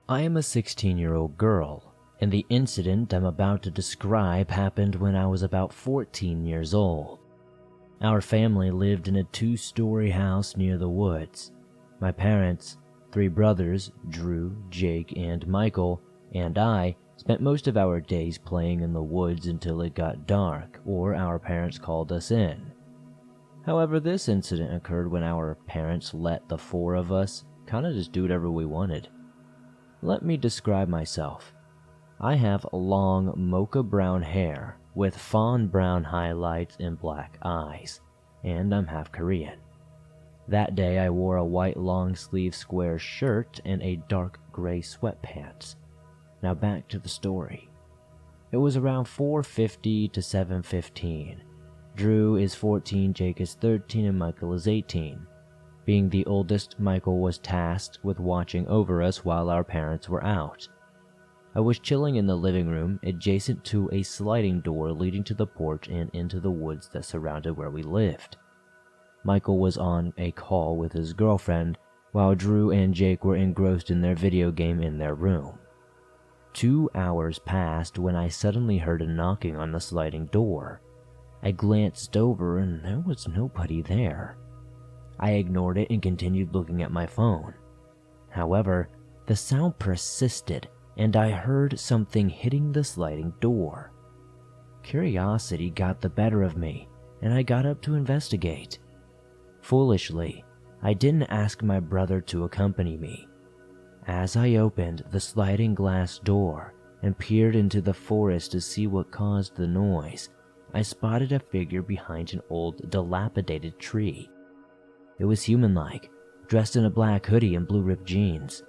I am a 16-year-old girl, and the incident I'm about to describe happened when I was about 14 years old. Our family lived in a 2-story house near the woods. My parents, 3 brothers, Drew, Jake, and Michael, and I spent most of our days playing in the woods until it got dark, or our parents called us in. However, this incident occurred when our parents let the 4 of us kinda just do whatever we wanted. Let me describe myself. I have long mocha brown hair with fawn brown highlights and black eyes, and I'm half Korean. That day I wore a white long sleeve square shirt and a dark gray sweatpants. Now back to the story. It was around 4:50 to 7:15. Drew is 14, Jake is 13, and Michael is 18. Being the oldest, Michael was tasked with watching over us while our parents were out. I was chilling in the living room adjacent to a sliding door leading to the porch and into the woods that surrounded where we lived. Michael was on a call with his girlfriend, while Drew and Jake were engrossed in their video game in their room. 2 hours passed when I suddenly heard a knocking on the sliding door. I glanced over and there was nobody there. I ignored it and continued looking at my phone. However, the sound persisted and I heard something hitting the sliding door. Curiosity got the better of me and I got up to investigate. Foolishly, I didn't ask my brother to accompany me. As I opened the sliding glass door and peered into the forest to see what caused the noise, I spotted a figure behind an old, dilapidated tree. It was human-like, dressed in a black hoodie and blue-ripped jeans,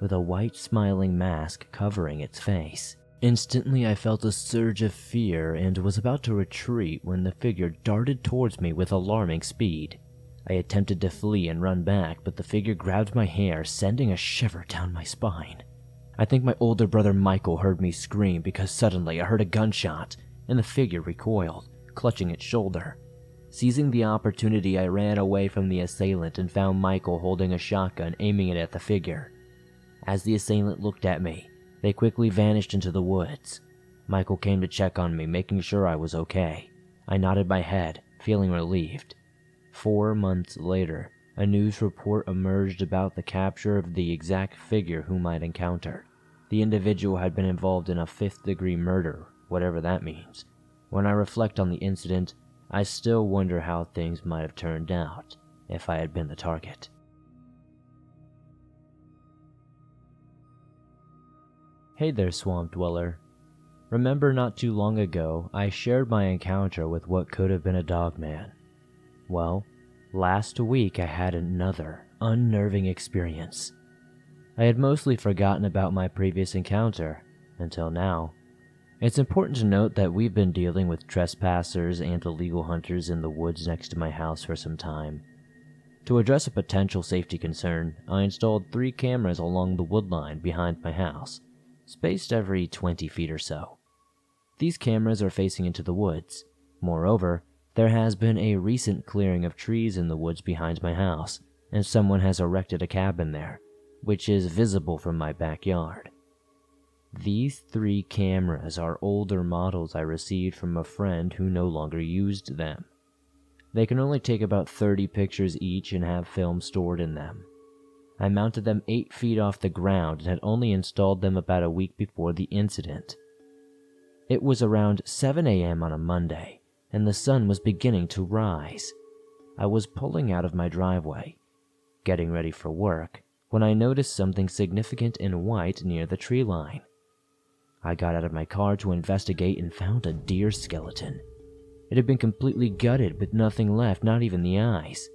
with a white smiling mask covering its face. Instantly, I felt a surge of fear and was about to retreat when the figure darted towards me with alarming speed. I attempted to flee and run back, but the figure grabbed my hair, sending a shiver down my spine. I think my older brother Michael heard me scream because suddenly I heard a gunshot, and the figure recoiled, clutching its shoulder. Seizing the opportunity, I ran away from the assailant and found Michael holding a shotgun aiming it at the figure. As the assailant looked at me, they quickly vanished into the woods. Michael came to check on me, making sure I was okay. I nodded my head, feeling relieved. 4 months later, a news report emerged about the capture of the exact figure whom I'd encountered. The individual had been involved in a 5th-degree murder, whatever that means. When I reflect on the incident, I still wonder how things might have turned out if I had been the target. Hey there, Swamp Dweller. Remember not too long ago, I shared my encounter with what could have been a dogman. Well, last week I had another unnerving experience. I had mostly forgotten about my previous encounter, until now. It's important to note that we've been dealing with trespassers and illegal hunters in the woods next to my house for some time. To address a potential safety concern, I installed 3 cameras along the woodline behind my house, spaced every 20 feet or so. These cameras are facing into the woods. Moreover, there has been a recent clearing of trees in the woods behind my house, and someone has erected a cabin there, which is visible from my backyard. These 3 cameras are older models I received from a friend who no longer used them. They can only take about 30 pictures each and have film stored in them. I mounted them 8 feet off the ground and had only installed them about a week before the incident. It was around 7 a.m. on a Monday, and the sun was beginning to rise. I was pulling out of my driveway, getting ready for work, when I noticed something significant in white near the tree line. I got out of my car to investigate and found a deer skeleton. It had been completely gutted with nothing left, not even the eyes.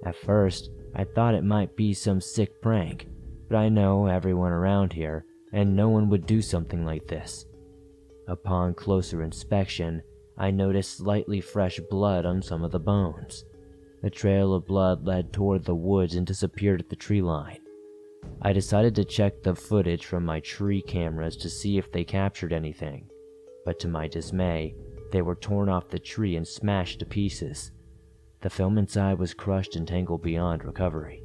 At first, I thought it might be some sick prank, but I know everyone around here, and no one would do something like this. Upon closer inspection, I noticed slightly fresh blood on some of the bones. The trail of blood led toward the woods and disappeared at the tree line. I decided to check the footage from my tree cameras to see if they captured anything, but to my dismay, they were torn off the tree and smashed to pieces. The film inside was crushed and tangled beyond recovery.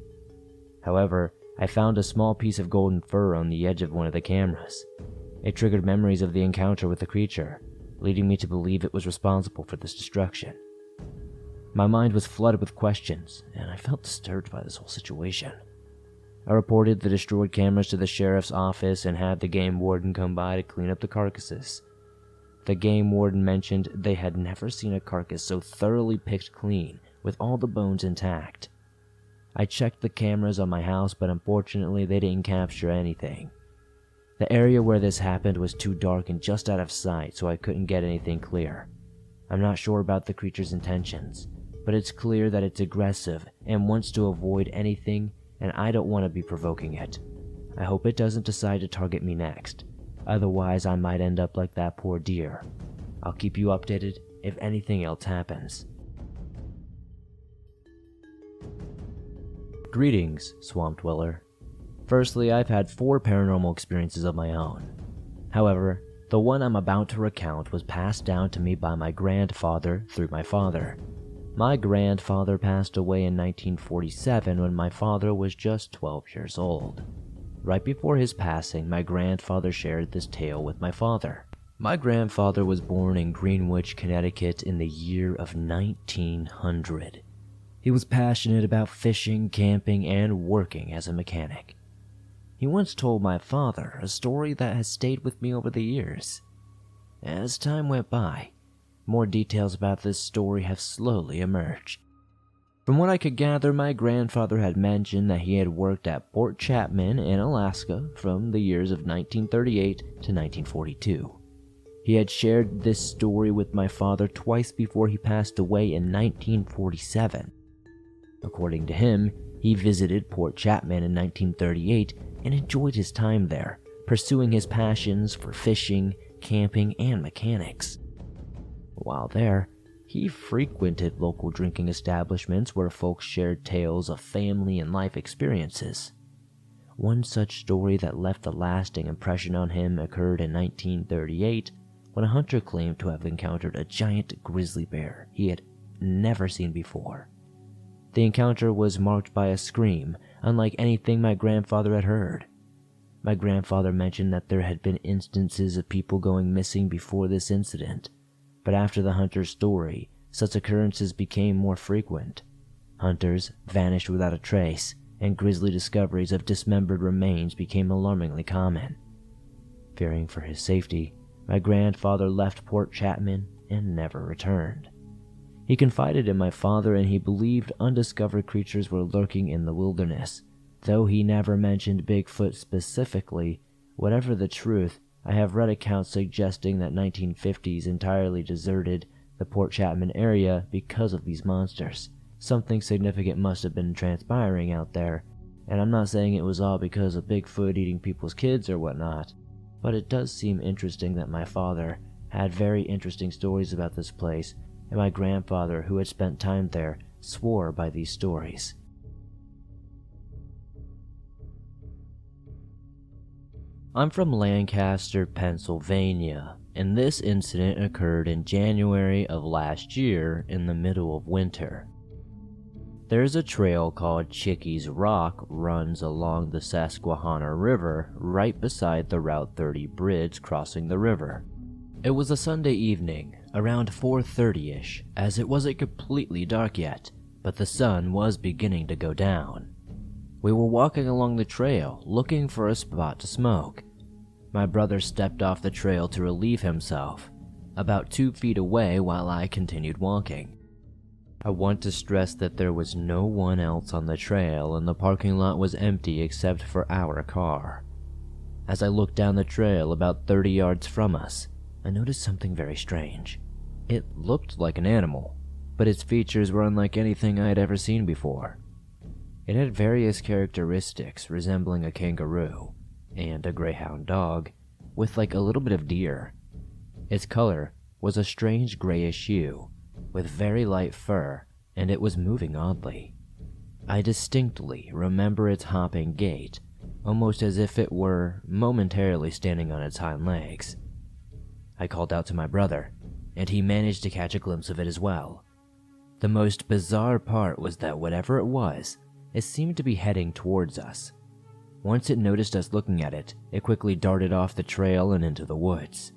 However, I found a small piece of golden fur on the edge of one of the cameras. It triggered memories of the encounter with the creature, leading me to believe it was responsible for this destruction. My mind was flooded with questions, and I felt disturbed by this whole situation. I reported the destroyed cameras to the sheriff's office and had the game warden come by to clean up the carcasses. The game warden mentioned they had never seen a carcass so thoroughly picked clean, with all the bones intact. I checked the cameras on my house, but unfortunately they didn't capture anything. The area where this happened was too dark and just out of sight, so I couldn't get anything clear. I'm not sure about the creature's intentions, but it's clear that it's aggressive and wants to avoid anything, and I don't want to be provoking it. I hope it doesn't decide to target me next. Otherwise, I might end up like that poor deer. I'll keep you updated if anything else happens. Greetings, Swamp Dweller. Firstly, I've had 4 paranormal experiences of my own. However, the one I'm about to recount was passed down to me by my grandfather through my father. My grandfather passed away in 1947 when my father was just 12 years old. Right before his passing, my grandfather shared this tale with my father. My grandfather was born in Greenwich, Connecticut in the year of 1900. He was passionate about fishing, camping, and working as a mechanic. He once told my father a story that has stayed with me over the years. As time went by, more details about this story have slowly emerged. From what I could gather, my grandfather had mentioned that he had worked at Port Chapman in Alaska from the years of 1938 to 1942. He had shared this story with my father twice before he passed away in 1947. According to him, he visited Port Chapman in 1938 and enjoyed his time there, pursuing his passions for fishing, camping, and mechanics. While there, he frequented local drinking establishments where folks shared tales of family and life experiences. One such story that left a lasting impression on him occurred in 1938 when a hunter claimed to have encountered a giant grizzly bear he had never seen before. The encounter was marked by a scream, unlike anything my grandfather had heard. My grandfather mentioned that there had been instances of people going missing before this incident, but after the hunter's story, such occurrences became more frequent. Hunters vanished without a trace, and grisly discoveries of dismembered remains became alarmingly common. Fearing for his safety, my grandfather left Port Chapman and never returned. He confided in my father and he believed undiscovered creatures were lurking in the wilderness. Though he never mentioned Bigfoot specifically, whatever the truth, I have read accounts suggesting that 1950s entirely deserted the Port Chapman area because of these monsters. Something significant must have been transpiring out there, and I'm not saying it was all because of Bigfoot eating people's kids or whatnot, but it does seem interesting that my father had very interesting stories about this place, and my grandfather, who had spent time there, swore by these stories. I'm from Lancaster, Pennsylvania, and this incident occurred in January of last year in the middle of winter. There's a trail called Chicky's Rock runs along the Susquehanna River right beside the Route 30 bridge crossing the river. It was a Sunday evening, around 4:30ish, as it wasn't completely dark yet, but the sun was beginning to go down. We were walking along the trail, looking for a spot to smoke. My brother stepped off the trail to relieve himself, about 2 feet away while I continued walking. I want to stress that there was no one else on the trail and the parking lot was empty except for our car. As I looked down the trail about 30 yards from us, I noticed something very strange. It looked like an animal, but its features were unlike anything I had ever seen before. It had various characteristics resembling a kangaroo and a greyhound dog, with like a little bit of deer. Its color was a strange grayish hue, with very light fur, and it was moving oddly. I distinctly remember its hopping gait, almost as if it were momentarily standing on its hind legs. I called out to my brother, and he managed to catch a glimpse of it as well. The most bizarre part was that whatever it was, it seemed to be heading towards us. Once it noticed us looking at it, it quickly darted off the trail and into the woods.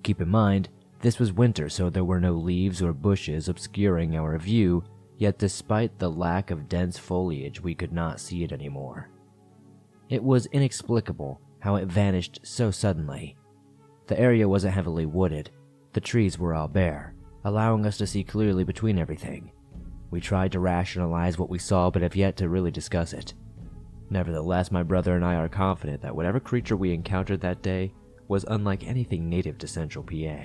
Keep in mind, this was winter, so there were no leaves or bushes obscuring our view, yet despite the lack of dense foliage, we could not see it anymore. It was inexplicable how it vanished so suddenly. The area wasn't heavily wooded. The trees were all bare, allowing us to see clearly between everything. We tried to rationalize what we saw, but have yet to really discuss it. Nevertheless, my brother and I are confident that whatever creature we encountered that day was unlike anything native to Central PA.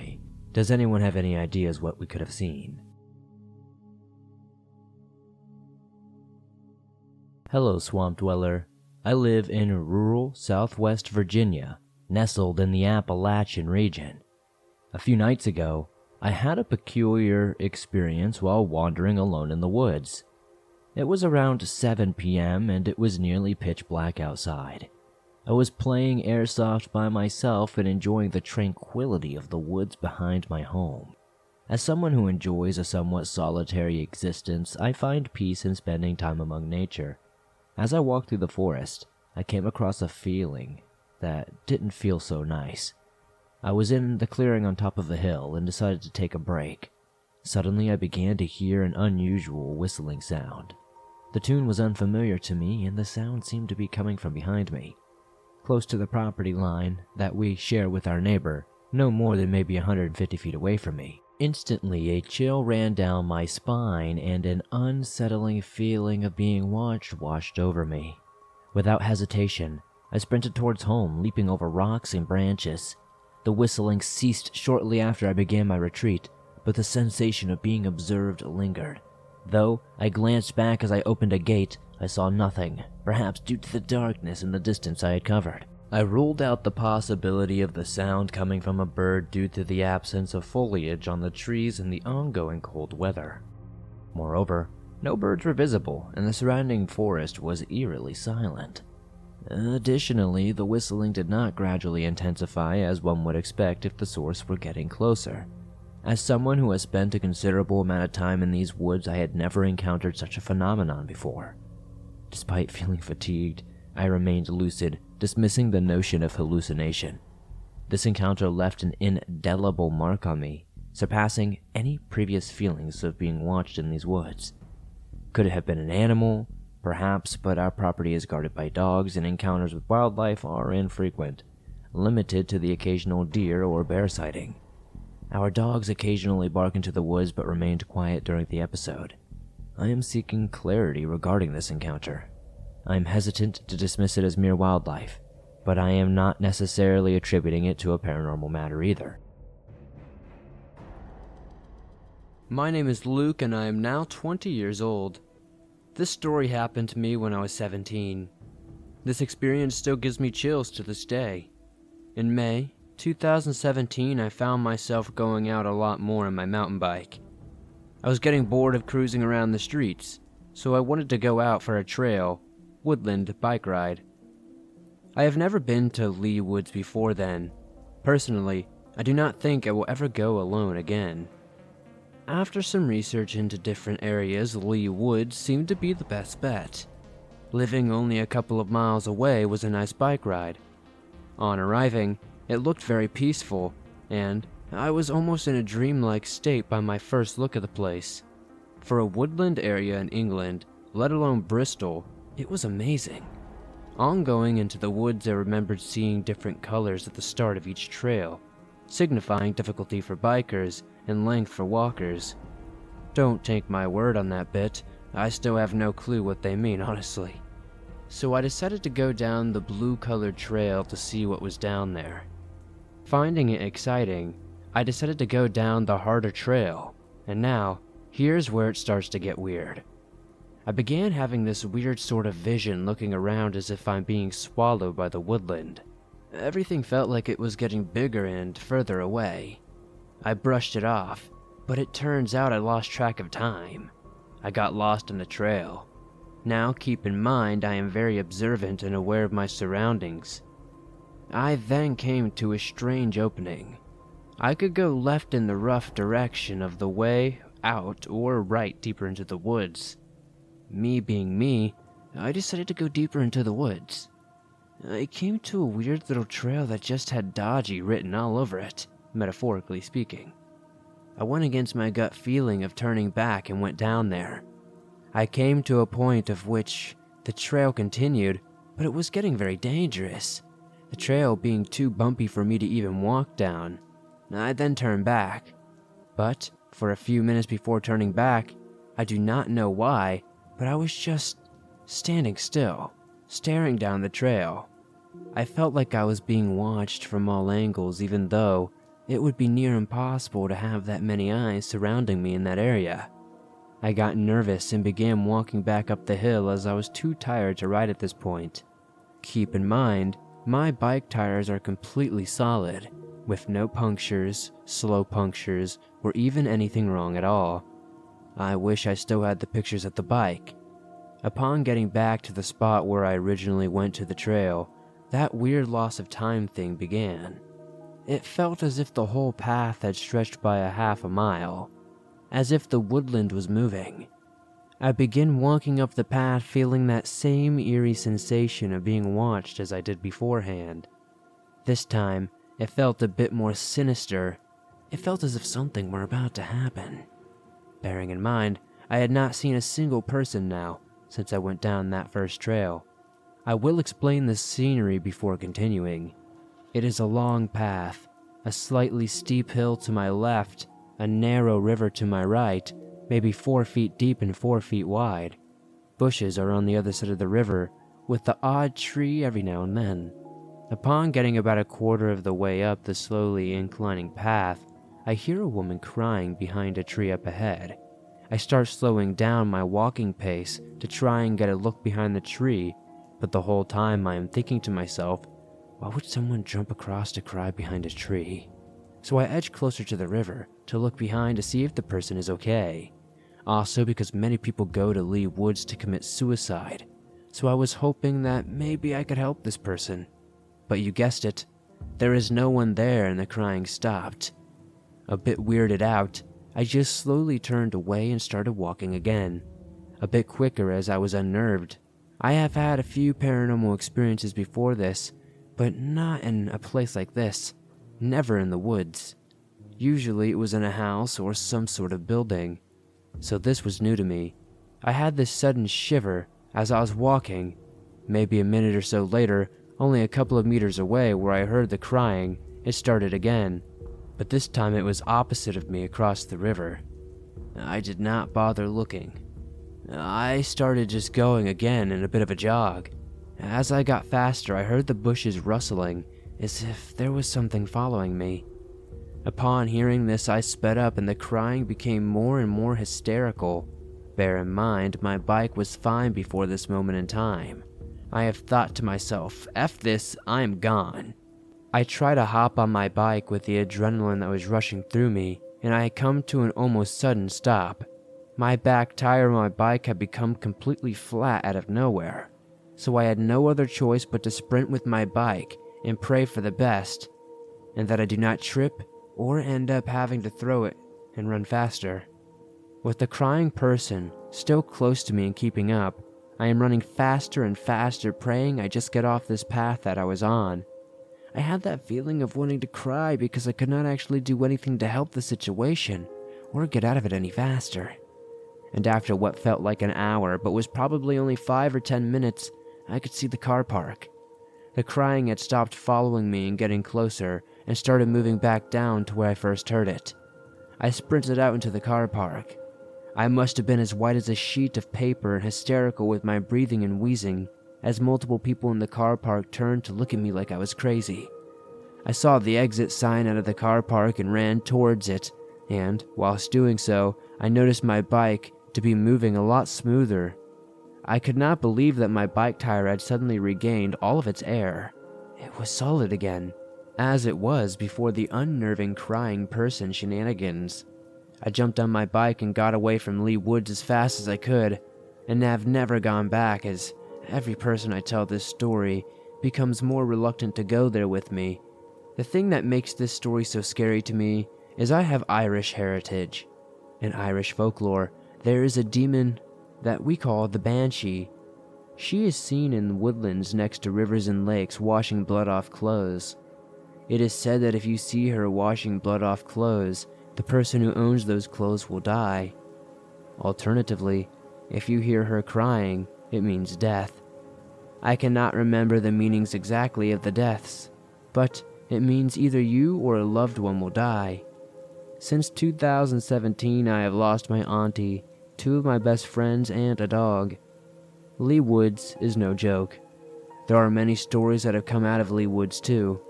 Does anyone have any ideas what we could have seen? Hello, Swamp Dweller. I live in rural Southwest Virginia, nestled in the Appalachian region. A few nights ago, I had a peculiar experience while wandering alone in the woods. It was around 7 p.m. and it was nearly pitch black outside. I was playing airsoft by myself and enjoying the tranquility of the woods behind my home. As someone who enjoys a somewhat solitary existence, I find peace in spending time among nature. As I walked through the forest, I came across a feeling that didn't feel so nice. I was in the clearing on top of a hill and decided to take a break. Suddenly, I began to hear an unusual whistling sound. The tune was unfamiliar to me, and the sound seemed to be coming from behind me, close to the property line that we share with our neighbor, no more than maybe 150 feet away from me. Instantly, a chill ran down my spine and an unsettling feeling of being watched washed over me. Without hesitation, I sprinted towards home, leaping over rocks and branches. The whistling ceased shortly after I began my retreat, but the sensation of being observed lingered. Though I glanced back as I opened a gate, I saw nothing, perhaps due to the darkness and the distance I had covered. I ruled out the possibility of the sound coming from a bird due to the absence of foliage on the trees and the ongoing cold weather. Moreover, no birds were visible, and the surrounding forest was eerily silent. Additionally, the whistling did not gradually intensify as one would expect if the source were getting closer. As someone who has spent a considerable amount of time in these woods, I had never encountered such a phenomenon before. Despite feeling fatigued, I remained lucid, dismissing the notion of hallucination. This encounter left an indelible mark on me, surpassing any previous feelings of being watched in these woods. Could it have been an animal? Perhaps, but our property is guarded by dogs and encounters with wildlife are infrequent, limited to the occasional deer or bear sighting. Our dogs occasionally bark into the woods but remained quiet during the episode. I am seeking clarity regarding this encounter. I am hesitant to dismiss it as mere wildlife, but I am not necessarily attributing it to a paranormal matter either. My name is Luke and I am now 20 years old. This story happened to me when I was 17. This experience still gives me chills to this day. In May 2017, I found myself going out a lot more on my mountain bike. I was getting bored of cruising around the streets, so I wanted to go out for a trail, woodland bike ride. I have never been to Lee Woods before then. Personally, I do not think I will ever go alone again. After some research into different areas, Lee Woods seemed to be the best bet. Living only a couple of miles away was a nice bike ride. On arriving, it looked very peaceful, and I was almost in a dreamlike state by my first look at the place. For a woodland area in England, let alone Bristol, it was amazing. On going into the woods, I remembered seeing different colors at the start of each trail, signifying difficulty for bikers and length for walkers. Don't take my word on that bit, I still have no clue what they mean, honestly. So I decided to go down the blue-colored trail to see what was down there. Finding it exciting, I decided to go down the harder trail, and now, here's where it starts to get weird. I began having this weird sort of vision looking around as if I'm being swallowed by the woodland. Everything felt like it was getting bigger and further away. I brushed it off, but it turns out I lost track of time. I got lost in the trail. Now keep in mind I am very observant and aware of my surroundings. I then came to a strange opening. I could go left in the rough direction of the way out or right deeper into the woods. Me being me, I decided to go deeper into the woods. I came to a weird little trail that just had dodgy written all over it, metaphorically speaking. I went against my gut feeling of turning back and went down there. I came to a point of which the trail continued, but it was getting very dangerous, the trail being too bumpy for me to even walk down. I then turned back, but for a few minutes before turning back, I do not know why, but I was just standing still, staring down the trail. I felt like I was being watched from all angles, even though it would be near impossible to have that many eyes surrounding me in that area. I got nervous and began walking back up the hill as I was too tired to ride at this point. Keep in mind, my bike tires are completely solid, with no punctures, slow punctures, or even anything wrong at all. I wish I still had the pictures of the bike. Upon getting back to the spot where I originally went to the trail, that weird loss of time thing began. It felt as if the whole path had stretched by a half a mile, as if the woodland was moving. I began walking up the path feeling that same eerie sensation of being watched as I did beforehand. This time, it felt a bit more sinister. It felt as if something were about to happen. Bearing in mind, I had not seen a single person now since I went down that first trail. I will explain the scenery before continuing. It is a long path, a slightly steep hill to my left, a narrow river to my right, maybe 4 feet deep and 4 feet wide. Bushes are on the other side of the river, with the odd tree every now and then. Upon getting about a quarter of the way up the slowly inclining path, I hear a woman crying behind a tree up ahead. I start slowing down my walking pace to try and get a look behind the tree, but the whole time I am thinking to myself, why would someone jump across to cry behind a tree? So I edge closer to the river to look behind to see if the person is okay. Also because many people go to Lee Woods to commit suicide, so I was hoping that maybe I could help this person. But you guessed it, there is no one there and the crying stopped. A bit weirded out, I just slowly turned away and started walking again, a bit quicker as I was unnerved. I have had a few paranormal experiences before this, but not in a place like this, never in the woods. Usually it was in a house or some sort of building, so this was new to me. I had this sudden shiver as I was walking. Maybe a minute or so later, only a couple of meters away where I heard the crying, it started again, but this time it was opposite of me across the river. I did not bother looking. I started just going again in a bit of a jog. As I got faster, I heard the bushes rustling, as if there was something following me. Upon hearing this, I sped up and the crying became more and more hysterical. Bear in mind, my bike was fine before this moment in time. I have thought to myself, F this, I am gone. I try to hop on my bike with the adrenaline that was rushing through me, and I had come to an almost sudden stop. My back tire on my bike had become completely flat out of nowhere, so I had no other choice but to sprint with my bike and pray for the best, and that I do not trip or end up having to throw it and run faster. With the crying person still close to me and keeping up, I am running faster and faster, praying I just get off this path that I was on. I had that feeling of wanting to cry because I could not actually do anything to help the situation or get out of it any faster. And after what felt like an hour but was probably only 5 or 10 minutes, I could see the car park. The crying had stopped following me and getting closer and started moving back down to where I first heard it. I sprinted out into the car park. I must have been as white as a sheet of paper and hysterical with my breathing and wheezing as multiple people in the car park turned to look at me like I was crazy. I saw the exit sign out of the car park and ran towards it, and whilst doing so, I noticed my bike to be moving a lot smoother. I could not believe that my bike tire had suddenly regained all of its air. It was solid again, as it was before the unnerving crying person shenanigans. I jumped on my bike and got away from Lee Woods as fast as I could, and have never gone back, as every person I tell this story becomes more reluctant to go there with me. The thing that makes this story so scary to me is I have Irish heritage. In Irish folklore, there is a demon that we call the Banshee. She is seen in woodlands next to rivers and lakes washing blood off clothes. It is said that if you see her washing blood off clothes, the person who owns those clothes will die. Alternatively, if you hear her crying, it means death. I cannot remember the meanings exactly of the deaths, but it means either you or a loved one will die. Since 2017, I have lost my auntie, 2 of my best friends, and a dog. Lee Woods is no joke. There are many stories that have come out of Lee Woods too.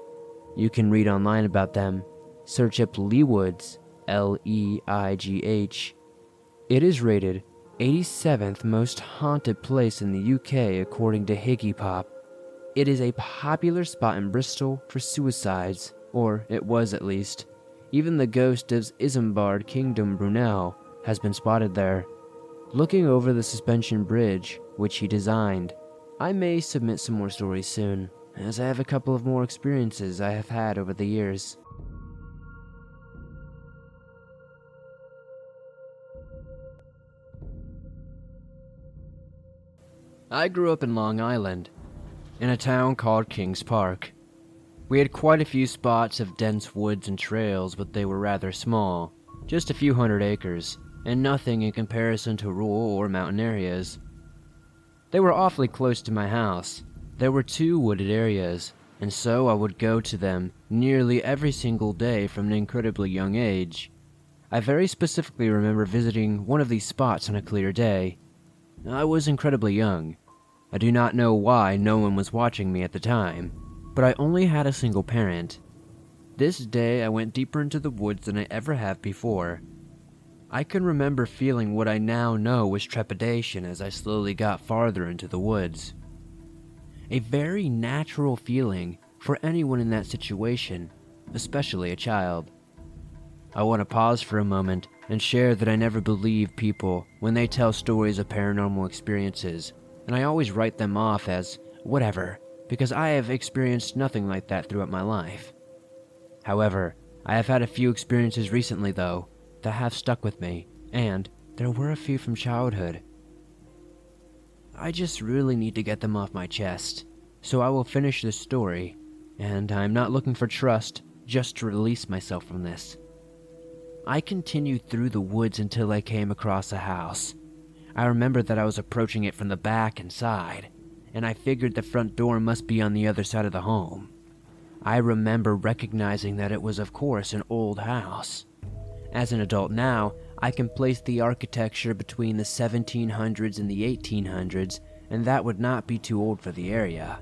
You can read online about them. Search up Lee Woods, Leigh. It is rated 87th most haunted place in the UK according to Higgypop. It is a popular spot in Bristol for suicides, or it was at least. Even the ghost of Isambard Kingdom Brunel has been spotted there, looking over the suspension bridge, which he designed. I may submit some more stories soon, as I have a couple of more experiences I have had over the years. I grew up in Long Island, in a town called Kings Park. We had quite a few spots of dense woods and trails, but they were rather small, just a few hundred acres, and nothing in comparison to rural or mountain areas. They were awfully close to my house. There were 2 wooded areas, and so I would go to them nearly every single day from an incredibly young age. I very specifically remember visiting one of these spots on a clear day. I was incredibly young. I do not know why no one was watching me at the time, but I only had a single parent. This day I went deeper into the woods than I ever have before. I can remember feeling what I now know was trepidation as I slowly got farther into the woods. A very natural feeling for anyone in that situation, especially a child. I want to pause for a moment and share that I never believe people when they tell stories of paranormal experiences, and I always write them off as whatever, because I have experienced nothing like that throughout my life. However, I have had a few experiences recently though, that have stuck with me, and there were a few from childhood. I just really need to get them off my chest, so I will finish this story, and I'm not looking for trust, just to release myself from this. I continued through the woods until I came across a house. I remember that I was approaching it from the back and side, and I figured the front door must be on the other side of the home. I remember recognizing that it was, of course, an old house. As an adult now, I can place the architecture between the 1700s and the 1800s, and that would not be too old for the area.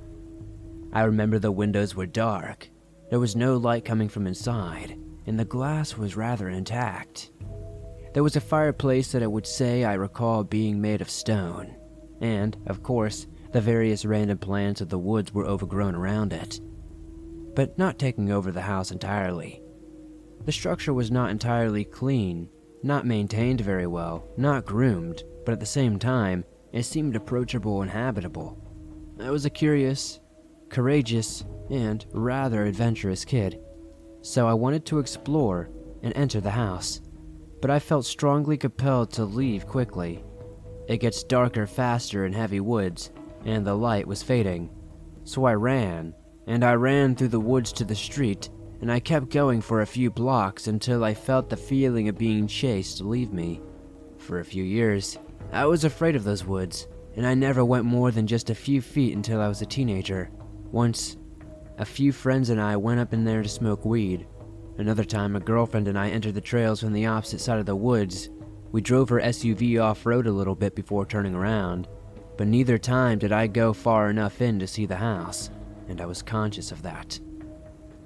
I remember the windows were dark. There was no light coming from inside, and the glass was rather intact. There was a fireplace that I would say I recall being made of stone, and, of course, the various random plants of the woods were overgrown around it, but not taking over the house entirely. The structure was not entirely clean, not maintained very well, not groomed, but at the same time, it seemed approachable and habitable. I was a curious, courageous, and rather adventurous kid, so I wanted to explore and enter the house, but I felt strongly compelled to leave quickly. It gets darker faster in heavy woods, and the light was fading, so I ran through the woods to the street, and I kept going for a few blocks until I felt the feeling of being chased leave me. For a few years, I was afraid of those woods, and I never went more than just a few feet until I was a teenager. Once, a few friends and I went up in there to smoke weed. Another time, a girlfriend and I entered the trails from the opposite side of the woods. We drove her SUV off-road a little bit before turning around, but neither time did I go far enough in to see the house, and I was conscious of that.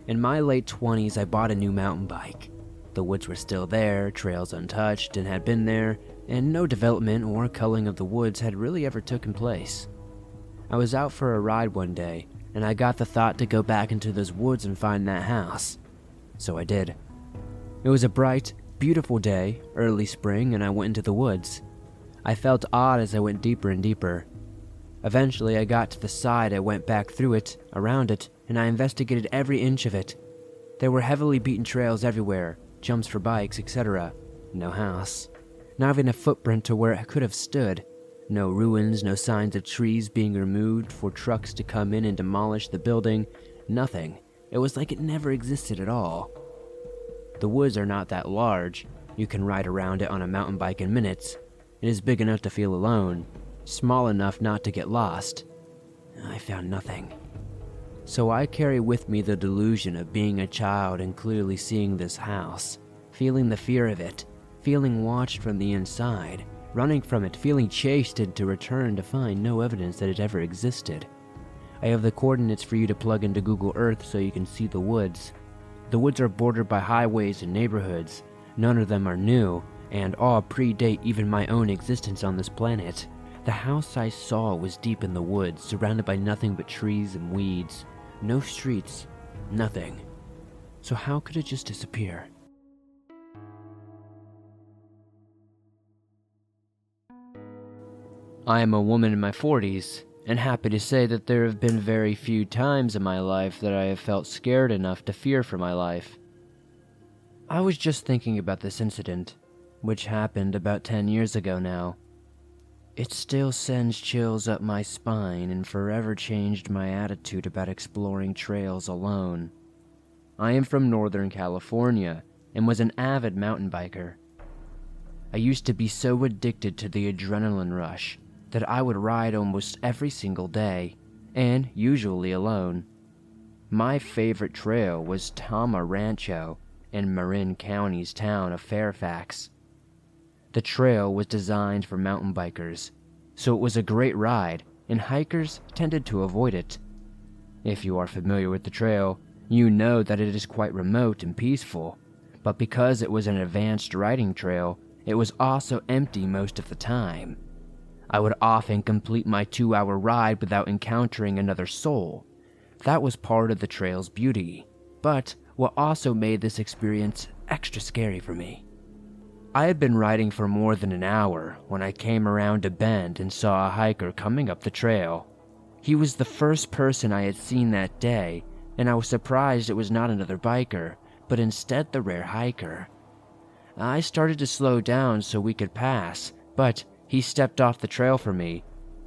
In my late 20s, I bought a new mountain bike. The woods were still there, trails untouched, and had been there, and no development or culling of the woods had really ever taken place. I was out for a ride one day, and I got the thought to go back into those woods and find that house. So I did. It was a bright, beautiful day, early spring, and I went into the woods. I felt odd as I went deeper and deeper. Eventually, I got to the side. I went back through it, around it, and I investigated every inch of it. There were heavily beaten trails everywhere, jumps for bikes, etc. No house. Not even a footprint to where it could have stood. No ruins, no signs of trees being removed for trucks to come in and demolish the building. Nothing. It was like it never existed at all. The woods are not that large. You can ride around it on a mountain bike in minutes. It is big enough to feel alone, small enough not to get lost. I found nothing. So I carry with me the delusion of being a child and clearly seeing this house, feeling the fear of it, feeling watched from the inside, running from it, feeling chased and to return to find no evidence that it ever existed. I have the coordinates for you to plug into Google Earth so you can see the woods. The woods are bordered by highways and neighborhoods. None of them are new, and all predate even my own existence on this planet. The house I saw was deep in the woods, surrounded by nothing but trees and weeds. No streets, nothing. So how could it just disappear? I am a woman in my 40s, and happy to say that there have been very few times in my life that I have felt scared enough to fear for my life. I was just thinking about this incident, which happened about 10 years ago now. It still sends chills up my spine and forever changed my attitude about exploring trails alone. I am from Northern California and was an avid mountain biker. I used to be so addicted to the adrenaline rush that I would ride almost every single day, and usually alone. My favorite trail was Tama Rancho in Marin County's town of Fairfax. The trail was designed for mountain bikers, so it was a great ride, and hikers tended to avoid it. If you are familiar with the trail, you know that it is quite remote and peaceful, but because it was an advanced riding trail, it was also empty most of the time. I would often complete my 2-hour ride without encountering another soul. That was part of the trail's beauty, but what also made this experience extra scary for me. I had been riding for more than an hour when I came around a bend and saw a hiker coming up the trail. He was the first person I had seen that day, and I was surprised it was not another biker, but instead the rare hiker. I started to slow down so we could pass, but he stepped off the trail for me.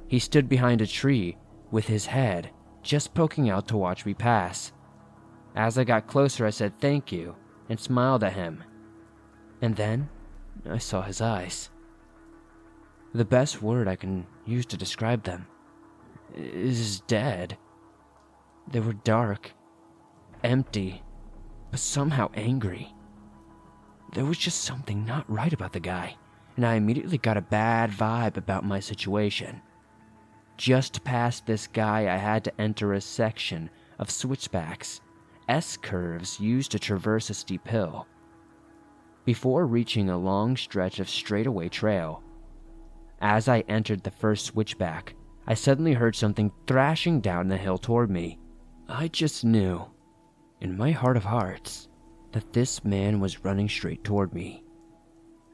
He stood behind a tree, with his head just poking out to watch me pass. As I got closer, I said thank you, and smiled at him. And then, I saw his eyes. The best word I can use to describe them is dead. They were dark, empty, but somehow angry. There was just something not right about the guy, and I immediately got a bad vibe about my situation. Just past this guy, I had to enter a section of switchbacks, S-curves used to traverse a steep hill, before reaching a long stretch of straightaway trail. As I entered the first switchback, I suddenly heard something thrashing down the hill toward me. I just knew, in my heart of hearts, that this man was running straight toward me.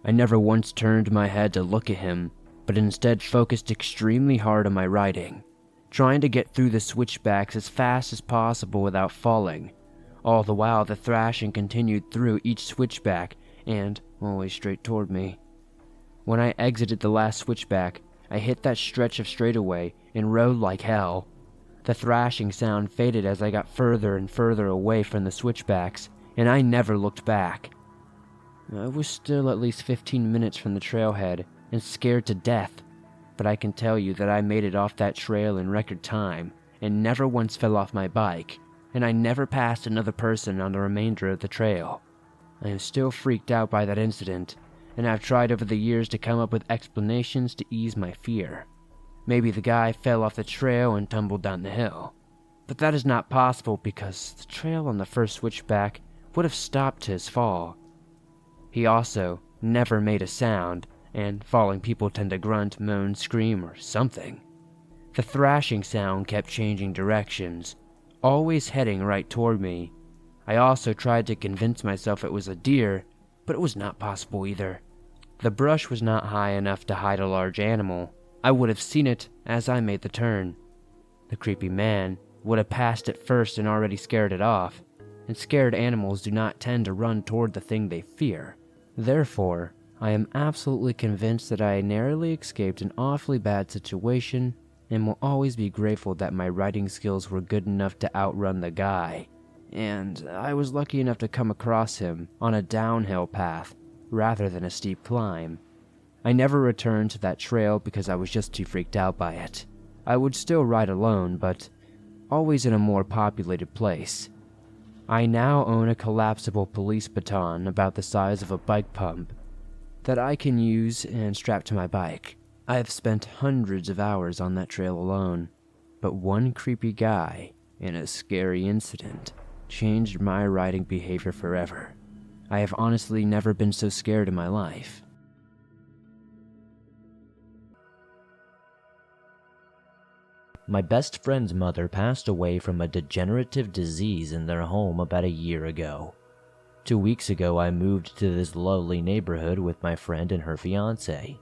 I never once turned my head to look at him, but instead focused extremely hard on my riding, trying to get through the switchbacks as fast as possible without falling. All the while, the thrashing continued through each switchback and always straight toward me. When I exited the last switchback, I hit that stretch of straightaway and rode like hell. The thrashing sound faded as I got further and further away from the switchbacks, and I never looked back. I was still at least 15 minutes from the trailhead and scared to death, but I can tell you that I made it off that trail in record time and never once fell off my bike, and I never passed another person on the remainder of the trail. I am still freaked out by that incident, and I've tried over the years to come up with explanations to ease my fear. Maybe the guy fell off the trail and tumbled down the hill, but that is not possible because the trail on the first switchback would have stopped his fall. He also never made a sound, and falling people tend to grunt, moan, scream, or something. The thrashing sound kept changing directions, always heading right toward me. I also tried to convince myself it was a deer, but it was not possible either. The brush was not high enough to hide a large animal. I would have seen it as I made the turn. The creepy man would have passed it first and already scared it off, and scared animals do not tend to run toward the thing they fear. Therefore, I am absolutely convinced that I narrowly escaped an awfully bad situation and will always be grateful that my writing skills were good enough to outrun the guy. And I was lucky enough to come across him on a downhill path rather than a steep climb. I never returned to that trail because I was just too freaked out by it. I would still ride alone, but always in a more populated place. I now own a collapsible police baton about the size of a bike pump that I can use and strap to my bike. I have spent hundreds of hours on that trail alone, but one creepy guy and a scary incident changed my riding behavior forever. I have honestly never been so scared in my life. My best friend's mother passed away from a degenerative disease in their home about a year ago. 2 weeks ago, I moved to this lovely neighborhood with my friend and her fiancé.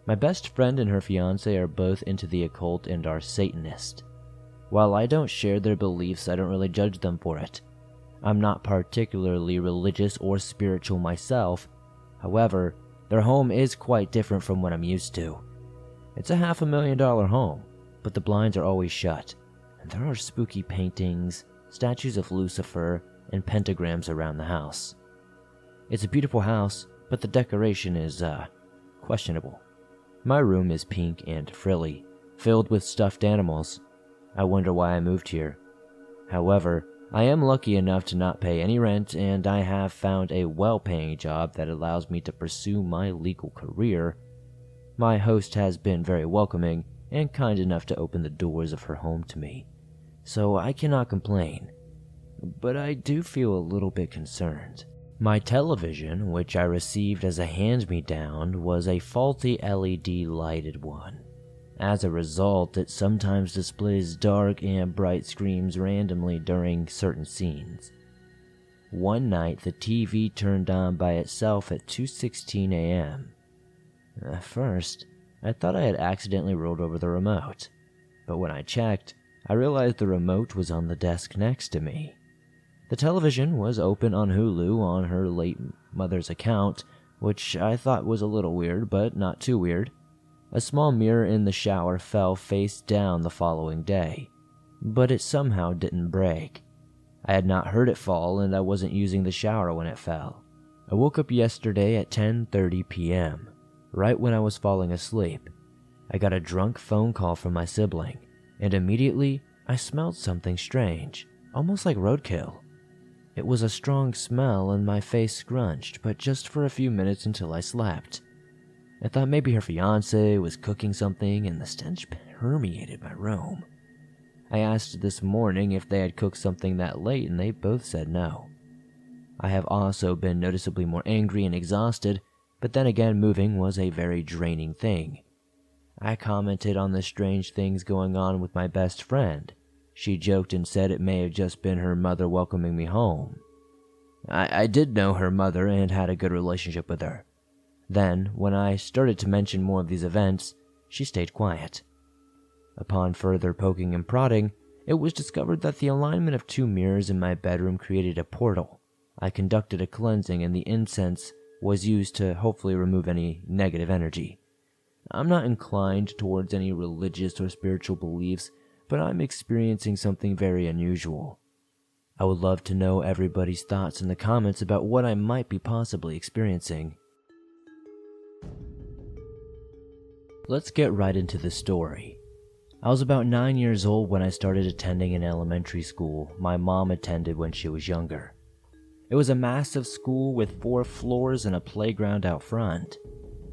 My best friend and her fiancé are both into the occult and are Satanist. While I don't share their beliefs, I don't really judge them for it. I'm not particularly religious or spiritual myself. However, their home is quite different from what I'm used to. It's a $500,000 home, but the blinds are always shut, and there are spooky paintings, statues of Lucifer, and pentagrams around the house. It's a beautiful house, but the decoration is, questionable. My room is pink and frilly, filled with stuffed animals. I wonder why I moved here. However, I am lucky enough to not pay any rent, and I have found a well-paying job that allows me to pursue my legal career. My host has been very welcoming and kind enough to open the doors of her home to me, so I cannot complain. But I do feel a little bit concerned. My television, which I received as a hand-me-down, was a faulty LED lighted one. As a result, it sometimes displays dark and bright screams randomly during certain scenes. One night, the TV turned on by itself at 2:16 a.m. At first, I thought I had accidentally rolled over the remote, but when I checked, I realized the remote was on the desk next to me. The television was open on Hulu on her late mother's account, which I thought was a little weird, but not too weird. A small mirror in the shower fell face down the following day, but it somehow didn't break. I had not heard it fall, and I wasn't using the shower when it fell. I woke up yesterday at 10:30 p.m., right when I was falling asleep. I got a drunk phone call from my sibling, and immediately I smelled something strange, almost like roadkill. It was a strong smell and my face scrunched, but just for a few minutes until I slept. I thought maybe her fiancé was cooking something and the stench permeated my room. I asked this morning if they had cooked something that late and they both said no. I have also been noticeably more angry and exhausted, but then again moving was a very draining thing. I commented on the strange things going on with my best friend. She joked and said it may have just been her mother welcoming me home. I did know her mother and had a good relationship with her. Then, when I started to mention more of these events, she stayed quiet. Upon further poking and prodding, it was discovered that the alignment of 2 mirrors in my bedroom created a portal. I conducted a cleansing and the incense was used to hopefully remove any negative energy. I'm not inclined towards any religious or spiritual beliefs, but I'm experiencing something very unusual. I would love to know everybody's thoughts in the comments about what I might be possibly experiencing. Let's get right into the story. I was about 9 years old when I started attending an elementary school my mom attended when she was younger. It was a massive school with 4 floors and a playground out front.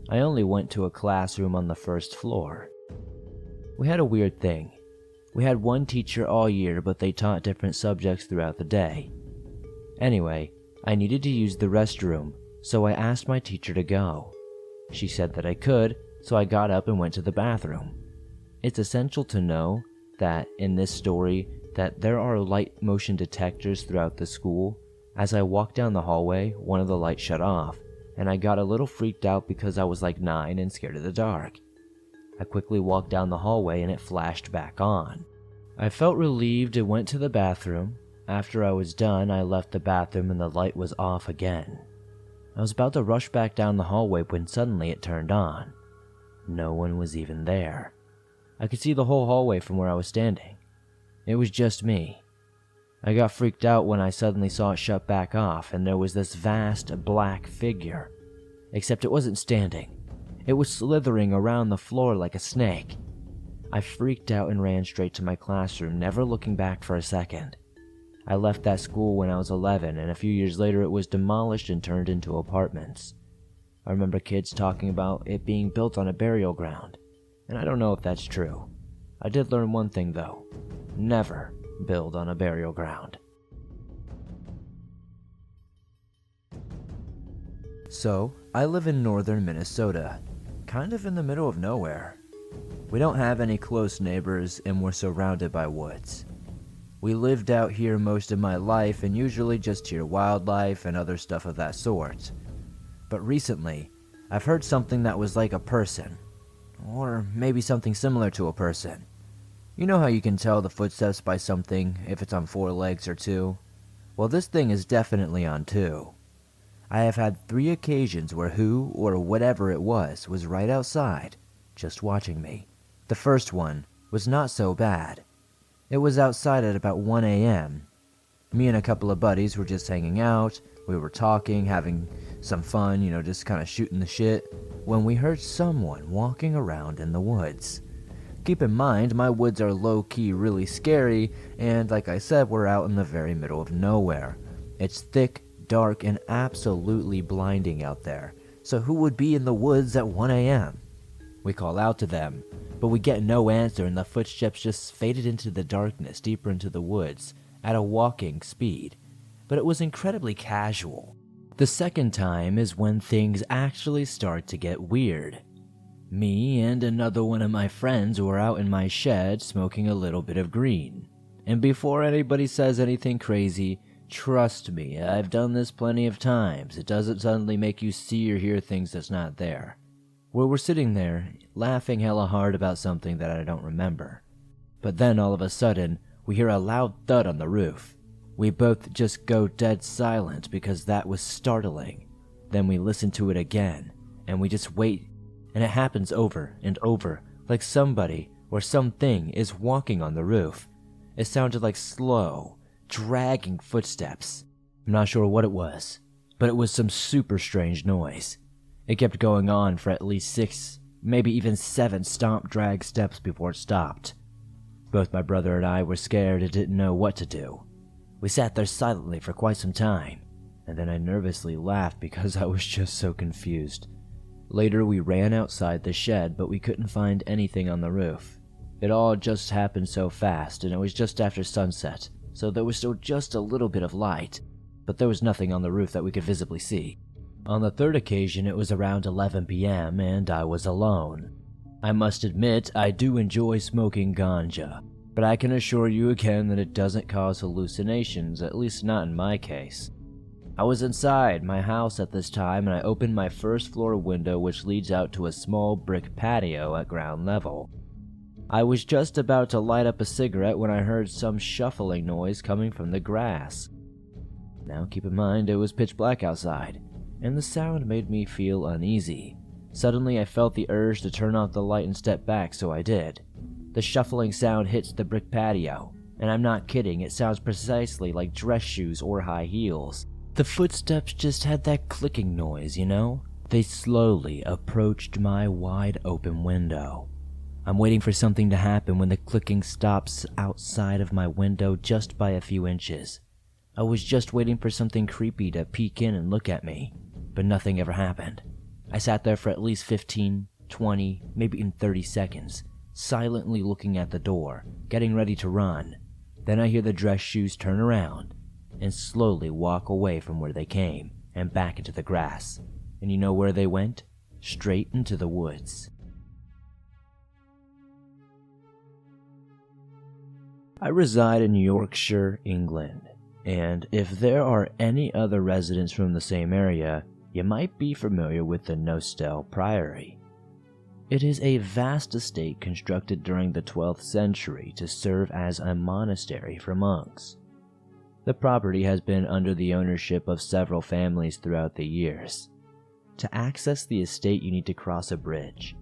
I only went to a classroom on the first floor. We had a weird thing. We had one teacher all year, but they taught different subjects throughout the day. Anyway, I needed to use the restroom, so I asked my teacher to go. She said that I could, so I got up and went to the bathroom. It's essential to know that in this story that there are light motion detectors throughout the school. As I walked down the hallway, one of the lights shut off, and I got a little freaked out because I was like 9 and scared of the dark. I quickly walked down the hallway and it flashed back on. I felt relieved and went to the bathroom. After I was done, I left the bathroom and the light was off again. I was about to rush back down the hallway when suddenly it turned on. No one was even there. I could see the whole hallway from where I was standing. It was just me. I got freaked out when I suddenly saw it shut back off and there was this vast black figure. Except it wasn't standing. It was slithering around the floor like a snake. I freaked out and ran straight to my classroom, never looking back for a second. I left that school when I was 11, and a few years later it was demolished and turned into apartments. I remember kids talking about it being built on a burial ground, and I don't know if that's true. I did learn one thing though: never build on a burial ground. So, I live in northern Minnesota, kind of in the middle of nowhere. We don't have any close neighbors and we're surrounded by woods. We lived out here most of my life and usually just hear wildlife and other stuff of that sort. But recently, I've heard something that was like a person. Or maybe something similar to a person. You know how you can tell the footsteps by something if it's on 4 legs or 2? Well, this thing is definitely on 2. I have had 3 occasions where who or whatever it was right outside, just watching me. The first one was not so bad. It was outside at about 1 a.m. Me and a couple of buddies were just hanging out. We were talking, having some fun, just kind of shooting the shit, when we heard someone walking around in the woods. Keep in mind, my woods are low-key really scary, and like I said, we're out in the very middle of nowhere. It's thick, dark, and absolutely blinding out there. So who would be in the woods at 1 a.m.? We call out to them, but we get no answer and the footsteps just faded into the darkness deeper into the woods at a walking speed. But it was incredibly casual. The second time is when things actually start to get weird. Me and another one of my friends were out in my shed smoking a little bit of green. And before anybody says anything crazy, trust me, I've done this plenty of times. It doesn't suddenly make you see or hear things that's not there. Well, we're sitting there, laughing hella hard about something that I don't remember. But then all of a sudden, we hear a loud thud on the roof. We both just go dead silent because that was startling. Then we listen to it again, and we just wait, and it happens over and over, like somebody or something is walking on the roof. It sounded like slow, dragging footsteps. I'm not sure what it was, but it was some super strange noise. It kept going on for at least 6, maybe even 7 stomp drag steps before it stopped. Both my brother and I were scared and didn't know what to do. We sat there silently for quite some time, and then I nervously laughed because I was just so confused. Later we ran outside the shed, but we couldn't find anything on the roof. It all just happened so fast, and it was just after sunset, so there was still just a little bit of light, but there was nothing on the roof that we could visibly see. On the third occasion, it was around 11 p.m. and I was alone. I must admit, I do enjoy smoking ganja, but I can assure you again that it doesn't cause hallucinations, at least not in my case. I was inside my house at this time and I opened my first floor window, which leads out to a small brick patio at ground level. I was just about to light up a cigarette when I heard some shuffling noise coming from the grass. Now keep in mind, it was pitch black outside, and the sound made me feel uneasy. Suddenly I felt the urge to turn off the light and step back, so I did. The shuffling sound hits the brick patio, and I'm not kidding, it sounds precisely like dress shoes or high heels. The footsteps just had that clicking noise, They slowly approached my wide open window. I'm waiting for something to happen when the clicking stops outside of my window just by a few inches. I was just waiting for something creepy to peek in and look at me, but nothing ever happened. I sat there for at least 15, 20, maybe even 30 seconds, silently looking at the door, getting ready to run. Then I hear the dress shoes turn around and slowly walk away from where they came and back into the grass. And you know where they went? Straight into the woods. I reside in Yorkshire, England, and if there are any other residents from the same area, you might be familiar with the Noell Priory. It is a vast estate constructed during the 12th century to serve as a monastery for monks. The property has been under the ownership of several families throughout the years. To access the estate, you need to cross a bridge.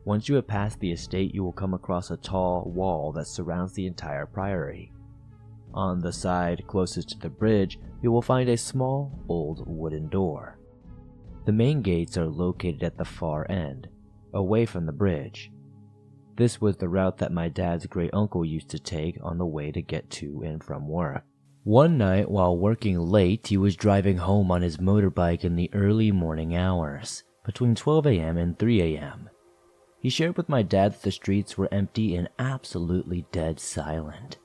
Once you have passed the estate, you will come across a tall wall that surrounds the entire priory. On the side closest to the bridge, you will find a small, old wooden door. The main gates are located at the far end, away from the bridge. This was the route that my dad's great-uncle used to take on the way to get to and from work. One night, while working late, he was driving home on his motorbike in the early morning hours, between 12 a.m. and 3 a.m. He shared with my dad that the streets were empty and absolutely dead silent.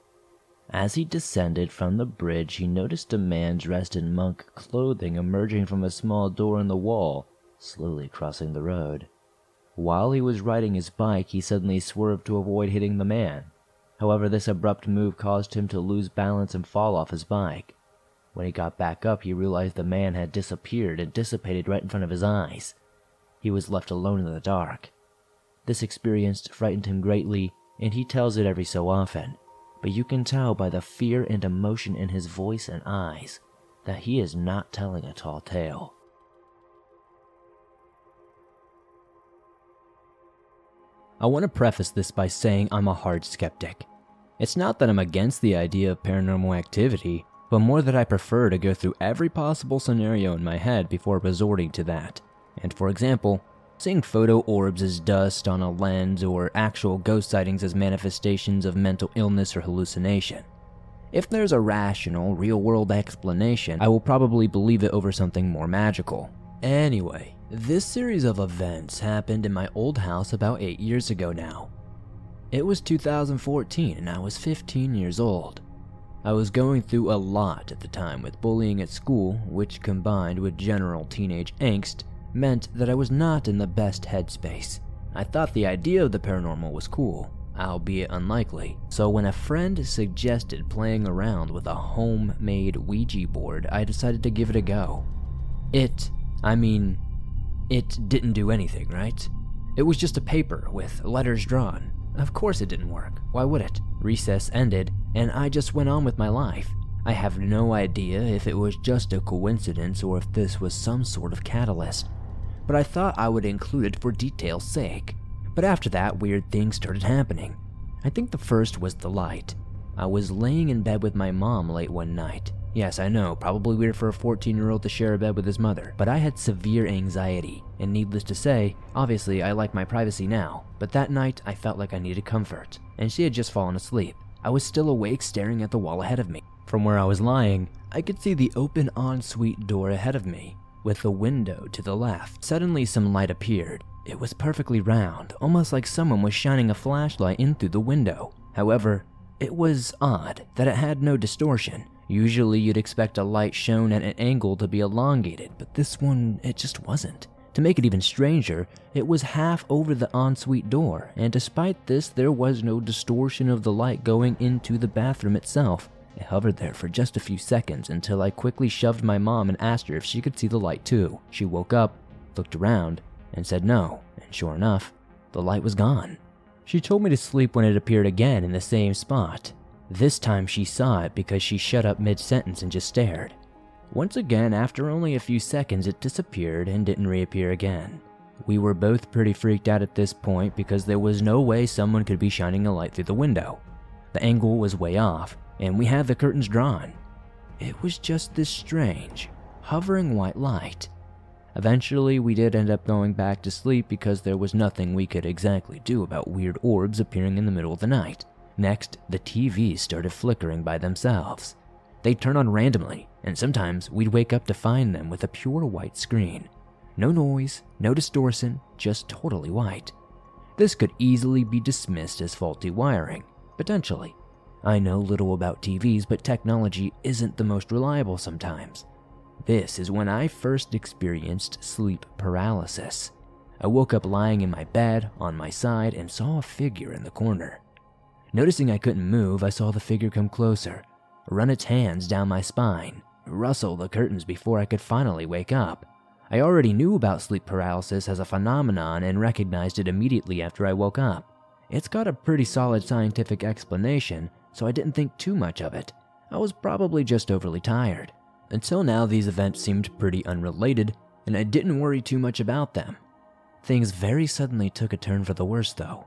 As he descended from the bridge, he noticed a man dressed in monk clothing emerging from a small door in the wall, slowly crossing the road. While he was riding his bike, he suddenly swerved to avoid hitting the man. However, this abrupt move caused him to lose balance and fall off his bike. When he got back up, he realized the man had disappeared and dissipated right in front of his eyes. He was left alone in the dark. This experience frightened him greatly, and he tells it every so often, but you can tell by the fear and emotion in his voice and eyes that he is not telling a tall tale. I want to preface this by saying I'm a hard skeptic. It's not that I'm against the idea of paranormal activity, but more that I prefer to go through every possible scenario in my head before resorting to that. And for example, seeing photo orbs as dust on a lens or actual ghost sightings as manifestations of mental illness or hallucination. If there's a rational, real-world explanation, I will probably believe it over something more magical. Anyway, this series of events happened in my old house about 8 years ago now. It was 2014 and I was 15 years old. I was going through a lot at the time with bullying at school, which combined with general teenage angst meant that I was not in the best headspace. I thought the idea of the paranormal was cool, albeit unlikely, so when a friend suggested playing around with a homemade Ouija board, I decided to give it a go. It didn't do anything, right? It was just a paper with letters drawn. Of course it didn't work. Why would it? Recess ended, and I just went on with my life. I have no idea if it was just a coincidence or if this was some sort of catalyst, but I thought I would include it for detail's sake. But after that, weird things started happening. I think the first was the light. I was laying in bed with my mom late one night. Yes, I know, probably weird for a 14-year-old to share a bed with his mother, but I had severe anxiety, and needless to say, obviously I like my privacy now, but that night I felt like I needed comfort, and she had just fallen asleep. I was still awake staring at the wall ahead of me. From where I was lying, I could see the open ensuite door ahead of me, with the window to the left. Suddenly some light appeared. It was perfectly round, almost like someone was shining a flashlight in through the window. However, it was odd that it had no distortion. Usually you'd expect a light shown at an angle to be elongated, but this one, it just wasn't. To make it even stranger, it was half over the ensuite door, and despite this, there was no distortion of the light going into the bathroom itself. It hovered there for just a few seconds until I quickly shoved my mom and asked her if she could see the light too. She woke up, looked around, and said no, and sure enough, the light was gone. She told me to sleep when it appeared again in the same spot. This time she saw it because she shut up mid-sentence and just stared. Once again, after only a few seconds, it disappeared and didn't reappear again. We were both pretty freaked out at this point because there was no way someone could be shining a light through the window. The angle was way off, and we had the curtains drawn. It was just this strange, hovering white light. Eventually, we did end up going back to sleep because there was nothing we could exactly do about weird orbs appearing in the middle of the night. Next, the TVs started flickering by themselves. They'd turn on randomly, and sometimes we'd wake up to find them with a pure white screen. No noise, no distortion, just totally white. This could easily be dismissed as faulty wiring, potentially. I know little about TVs, but technology isn't the most reliable sometimes. This is when I first experienced sleep paralysis. I woke up lying in my bed, on my side, and saw a figure in the corner. Noticing I couldn't move, I saw the figure come closer, run its hands down my spine, rustle the curtains before I could finally wake up. I already knew about sleep paralysis as a phenomenon and recognized it immediately after I woke up. It's got a pretty solid scientific explanation, so I didn't think too much of it. I was probably just overly tired. Until now, these events seemed pretty unrelated, and I didn't worry too much about them. Things very suddenly took a turn for the worse, though.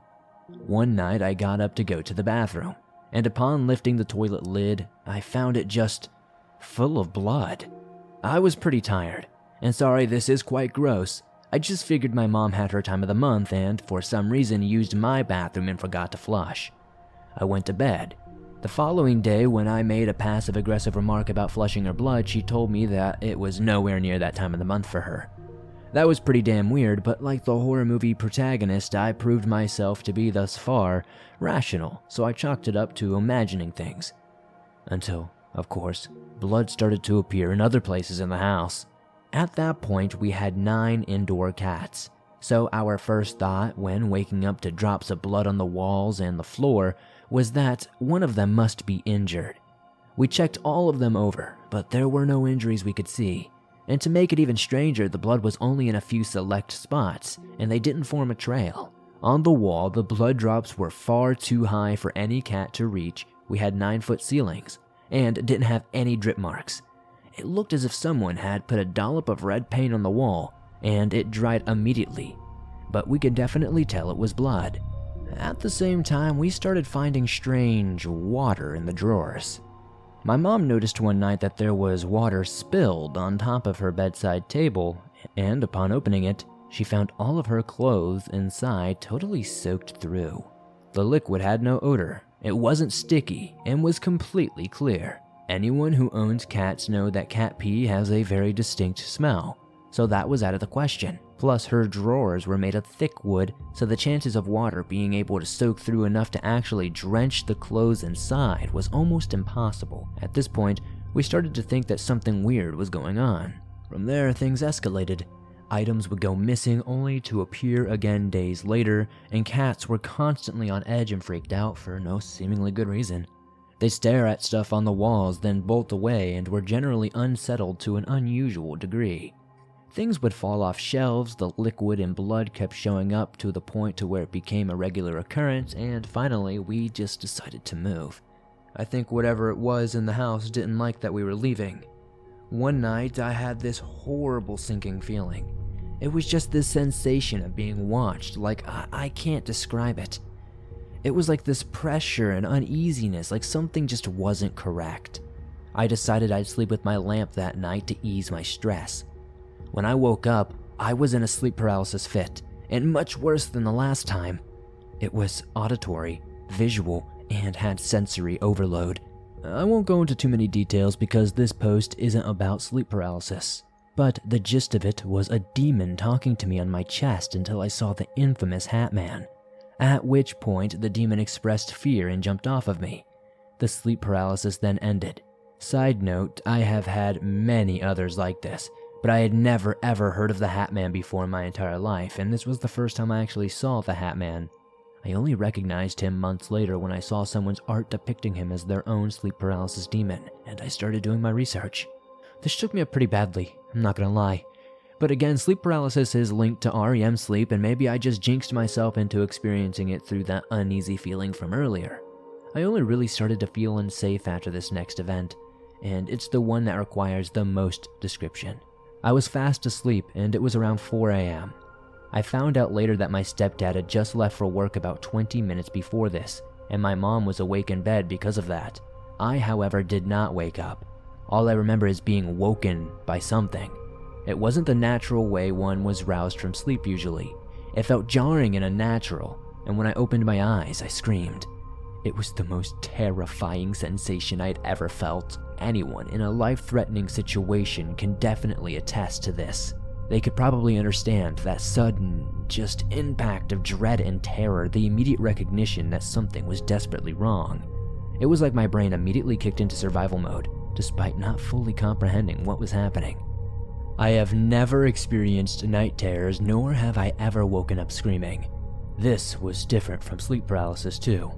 One night, I got up to go to the bathroom, and upon lifting the toilet lid, I found it just full of blood. I was pretty tired, and sorry, this is quite gross. I just figured my mom had her time of the month and, for some reason, used my bathroom and forgot to flush. I went to bed. The following day, when I made a passive-aggressive remark about flushing her blood, she told me that it was nowhere near that time of the month for her. That was pretty damn weird, but like the horror movie protagonist, I proved myself to be thus far rational, so I chalked it up to imagining things. Until, of course, blood started to appear in other places in the house. At that point, we had 9 indoor cats, so our first thought when waking up to drops of blood on the walls and the floor was that one of them must be injured. We checked all of them over, but there were no injuries we could see. And to make it even stranger, the blood was only in a few select spots, and they didn't form a trail. On the wall, the blood drops were far too high for any cat to reach. We had 9-foot ceilings, and didn't have any drip marks. It looked as if someone had put a dollop of red paint on the wall, and it dried immediately, but we could definitely tell it was blood. At the same time, we started finding strange water in the drawers. My mom noticed one night that there was water spilled on top of her bedside table, and upon opening it, she found all of her clothes inside totally soaked through. The liquid had no odor, it wasn't sticky, and was completely clear. Anyone who owns cats know that cat pee has a very distinct smell, so that was out of the question. Plus, her drawers were made of thick wood, so the chances of water being able to soak through enough to actually drench the clothes inside was almost impossible. At this point, we started to think that something weird was going on. From there, things escalated. Items would go missing only to appear again days later, and cats were constantly on edge and freaked out for no seemingly good reason. They stare at stuff on the walls, then bolt away, and were generally unsettled to an unusual degree. Things would fall off shelves, the liquid and blood kept showing up to the point to where it became a regular occurrence, and finally, we just decided to move. I think whatever it was in the house didn't like that we were leaving. One night, I had this horrible sinking feeling. It was just this sensation of being watched, like I can't describe it. It was like this pressure and uneasiness, like something just wasn't correct. I decided I'd sleep with my lamp that night to ease my stress. When I woke up, I was in a sleep paralysis fit, and much worse than the last time. It was auditory, visual, and had sensory overload. I won't go into too many details because this post isn't about sleep paralysis, but the gist of it was a demon talking to me on my chest until I saw the infamous Hat Man, at which point the demon expressed fear and jumped off of me. The sleep paralysis then ended. Side note, I have had many others like this, but I had never ever heard of the Hat Man before in my entire life, and this was the first time I actually saw the Hat Man. I only recognized him months later when I saw someone's art depicting him as their own sleep paralysis demon, and I started doing my research. This shook me up pretty badly, I'm not gonna lie. But again, sleep paralysis is linked to REM sleep, and maybe I just jinxed myself into experiencing it through that uneasy feeling from earlier. I only really started to feel unsafe after this next event, and it's the one that requires the most description. I was fast asleep, and it was around 4 a.m. I found out later that my stepdad had just left for work about 20 minutes before this, and my mom was awake in bed because of that. I, however, did not wake up. All I remember is being woken by something. It wasn't the natural way one was roused from sleep usually. It felt jarring and unnatural, and when I opened my eyes, I screamed. It was the most terrifying sensation I'd ever felt. Anyone in a life-threatening situation can definitely attest to this. They could probably understand that sudden, just impact of dread and terror, the immediate recognition that something was desperately wrong. It was like my brain immediately kicked into survival mode, despite not fully comprehending what was happening. I have never experienced night terrors, nor have I ever woken up screaming. This was different from sleep paralysis too,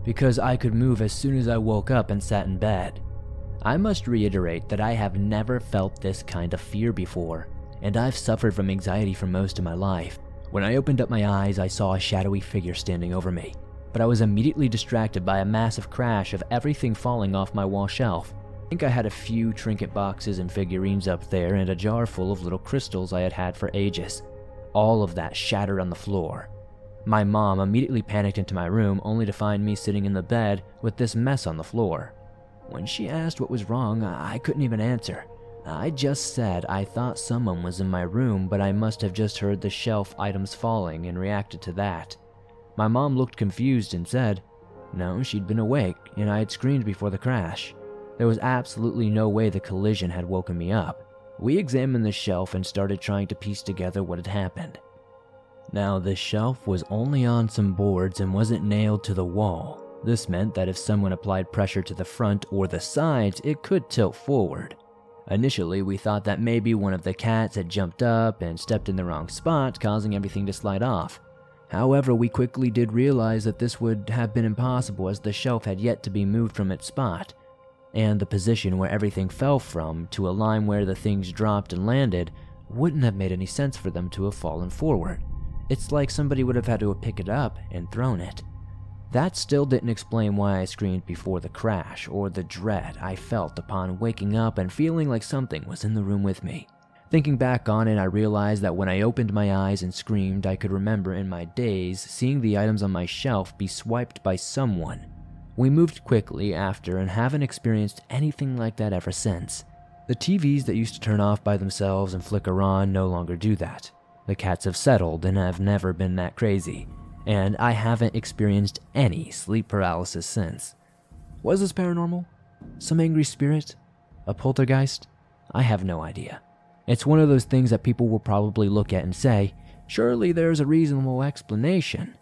because I could move as soon as I woke up and sat in bed. I must reiterate that I have never felt this kind of fear before, and I've suffered from anxiety for most of my life. When I opened up my eyes, I saw a shadowy figure standing over me. but I was immediately distracted by a massive crash of everything falling off my wall shelf. I think I had a few trinket boxes and figurines up there and a jar full of little crystals I had had for ages. All of that shattered on the floor. My mom immediately panicked into my room only to find me sitting in the bed with this mess on the floor. When she asked what was wrong, I couldn't even answer. I just said I thought someone was in my room, but I must have just heard the shelf items falling and reacted to that. My mom looked confused and said, no, she'd been awake and I had screamed before the crash. There was absolutely no way the collision had woken me up. We examined the shelf and started trying to piece together what had happened. Now, the shelf was only on some boards and wasn't nailed to the wall. This meant that if someone applied pressure to the front or the sides, it could tilt forward. Initially, we thought that maybe one of the cats had jumped up and stepped in the wrong spot, causing everything to slide off. However, we quickly did realize that this would have been impossible as the shelf had yet to be moved from its spot, and the position where everything fell from to a line where the things dropped and landed wouldn't have made any sense for them to have fallen forward. It's like somebody would have had to have picked it up and thrown it. That still didn't explain why I screamed before the crash or the dread I felt upon waking up and feeling like something was in the room with me. Thinking back on it, I realized that when I opened my eyes and screamed, I could remember in my daze seeing the items on my shelf be swiped by someone. We moved quickly after and haven't experienced anything like that ever since. The TVs that used to turn off by themselves and flicker on no longer do that. The cats have settled and have never been that crazy, and I haven't experienced any sleep paralysis since. Was this paranormal? Some angry spirit? A poltergeist? I have no idea. It's one of those things that people will probably look at and say, surely there's a reasonable explanation.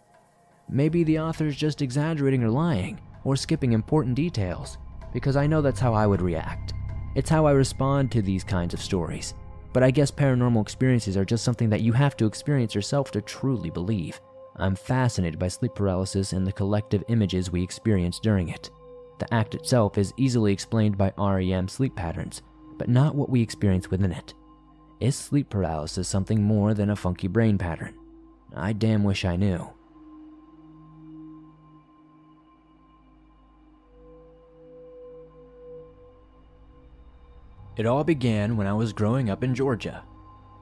Maybe the author's just exaggerating or lying, or skipping important details, because I know that's how I would react. It's how I respond to these kinds of stories. But I guess paranormal experiences are just something that you have to experience yourself to truly believe. I'm fascinated by sleep paralysis and the collective images we experience during it. The act itself is easily explained by REM sleep patterns, but not what we experience within it. Is sleep paralysis something more than a funky brain pattern? I damn wish I knew. It all began when I was growing up in Georgia.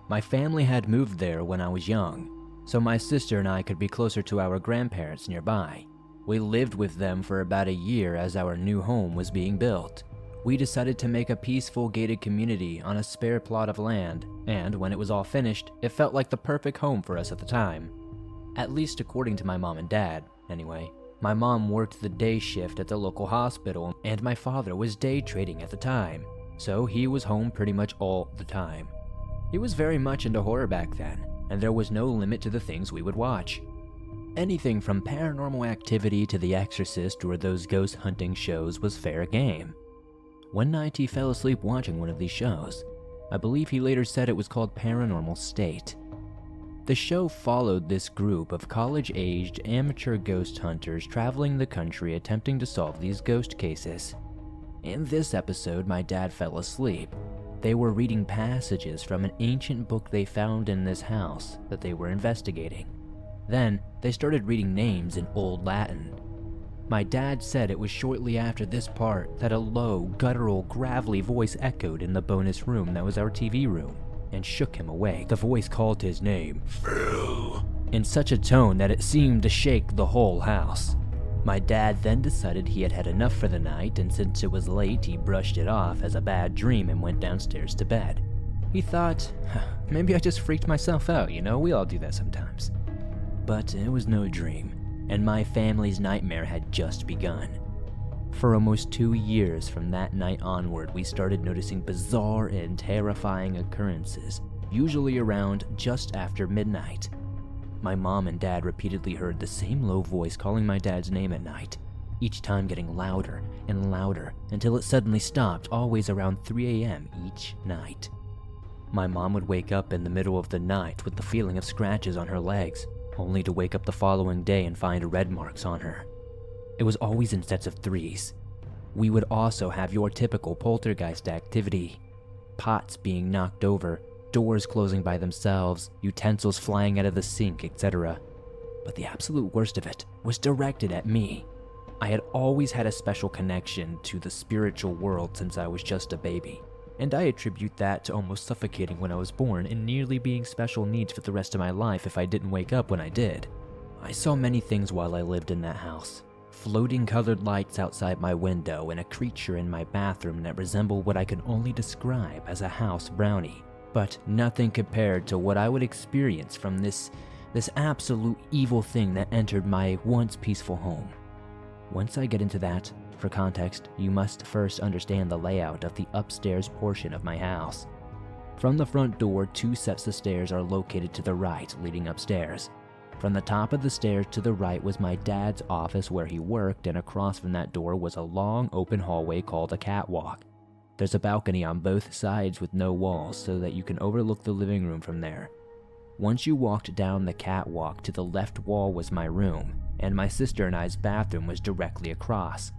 My family had moved there when I was young, so my sister and I could be closer to our grandparents nearby. We lived with them for about a year as our new home was being built. We decided to make a peaceful gated community on a spare plot of land, and when it was all finished, it felt like the perfect home for us at the time. At least according to my mom and dad, anyway. My mom worked the day shift at the local hospital, and my father was day trading at the time, so he was home pretty much all the time. He was very much into horror back then, and there was no limit to the things we would watch. Anything from Paranormal Activity to The Exorcist or those ghost hunting shows was fair game. One night he fell asleep watching one of these shows. I believe he later said it was called Paranormal State. The show followed this group of college-aged amateur ghost hunters traveling the country attempting to solve these ghost cases. In this episode, my dad fell asleep. They were reading passages from an ancient book they found in this house that they were investigating. Then, they started reading names in Old Latin. My dad said it was shortly after this part that a low, guttural, gravelly voice echoed in the bonus room that was our TV room and shook him awake. The voice called his name, Phil, in such a tone that it seemed to shake the whole house. My dad then decided he had had enough for the night, and since it was late, he brushed it off as a bad dream and went downstairs to bed. He thought, maybe I just freaked myself out, we all do that sometimes. But it was no dream, and my family's nightmare had just begun. For almost 2 years from that night onward, we started noticing bizarre and terrifying occurrences, usually around just after midnight. My mom and dad repeatedly heard the same low voice calling my dad's name at night, each time getting louder and louder until it suddenly stopped, always around 3 a.m. each night. My mom would wake up in the middle of the night with the feeling of scratches on her legs, only to wake up the following day and find red marks on her. It was always in sets of 3s. We would also have your typical poltergeist activity. Pots being knocked over, doors closing by themselves, utensils flying out of the sink, etc. But the absolute worst of it was directed at me. I had always had a special connection to the spiritual world since I was just a baby, and I attribute that to almost suffocating when I was born and nearly being special needs for the rest of my life if I didn't wake up when I did. I saw many things while I lived in that house. Floating colored lights outside my window and a creature in my bathroom that resembled what I could only describe as a house brownie. But nothing compared to what I would experience from this absolute evil thing that entered my once peaceful home. Once I get into that, for context, you must first understand the layout of the upstairs portion of my house. From the front door, 2 sets of stairs are located to the right, leading upstairs. From the top of the stairs to the right was my dad's office where he worked, and across from that door was a long open hallway called a catwalk. There's a balcony on both sides with no walls so that you can overlook the living room from there. Once you walked down the catwalk, to the left wall was my room, and my sister and I's bathroom was directly across.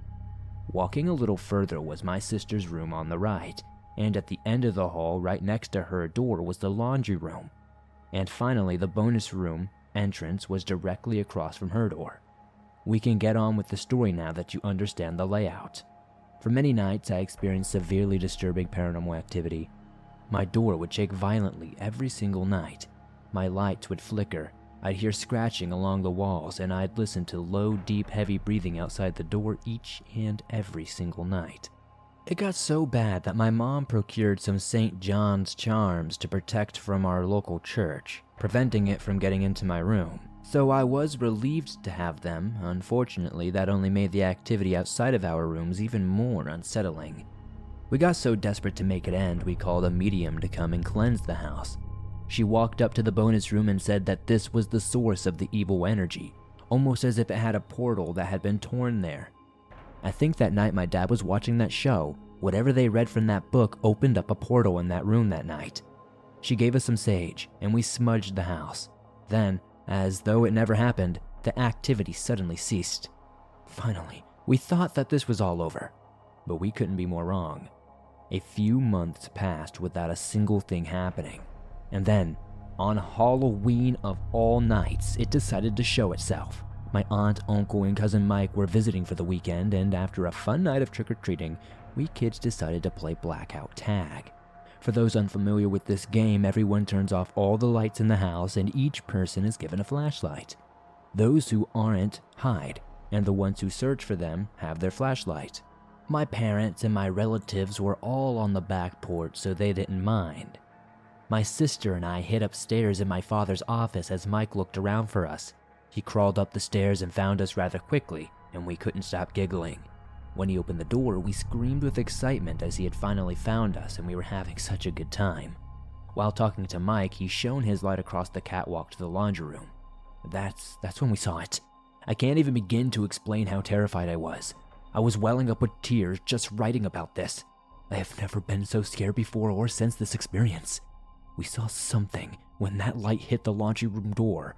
Walking a little further was my sister's room on the right, and at the end of the hall right next to her door was the laundry room. And finally, the bonus room entrance was directly across from her door. We can get on with the story now that you understand the layout. For many nights, I experienced severely disturbing paranormal activity. My door would shake violently every single night. My lights would flicker. I'd hear scratching along the walls, and I'd listen to low, deep, heavy breathing outside the door each and every single night. It got so bad that my mom procured some St. John's charms to protect from our local church, preventing it from getting into my room. So I was relieved to have them. Unfortunately, that only made the activity outside of our rooms even more unsettling. We got so desperate to make it end, we called a medium to come and cleanse the house. She walked up to the bonus room and said that this was the source of the evil energy, almost as if it had a portal that had been torn there. I think that night my dad was watching that show. Whatever they read from that book opened up a portal in that room that night. She gave us some sage, and we smudged the house. Then, as though it never happened, the activity suddenly ceased. Finally, we thought that this was all over, but we couldn't be more wrong. A few months passed without a single thing happening, and then, on Halloween of all nights, it decided to show itself. My aunt, uncle, and cousin Mike were visiting for the weekend, and after a fun night of trick-or-treating, we kids decided to play blackout tag. For those unfamiliar with this game, everyone turns off all the lights in the house and each person is given a flashlight. Those who aren't hide, and the ones who search for them have their flashlight. My parents and my relatives were all on the back porch, so they didn't mind. My sister and I hid upstairs in my father's office as Mike looked around for us. He crawled up the stairs and found us rather quickly, and we couldn't stop giggling. When he opened the door, we screamed with excitement as he had finally found us and we were having such a good time. While talking to Mike, he shone his light across the catwalk to the laundry room. That's when we saw it. I can't even begin to explain how terrified I was. I was welling up with tears just writing about this. I have never been so scared before or since this experience. We saw something when that light hit the laundry room door.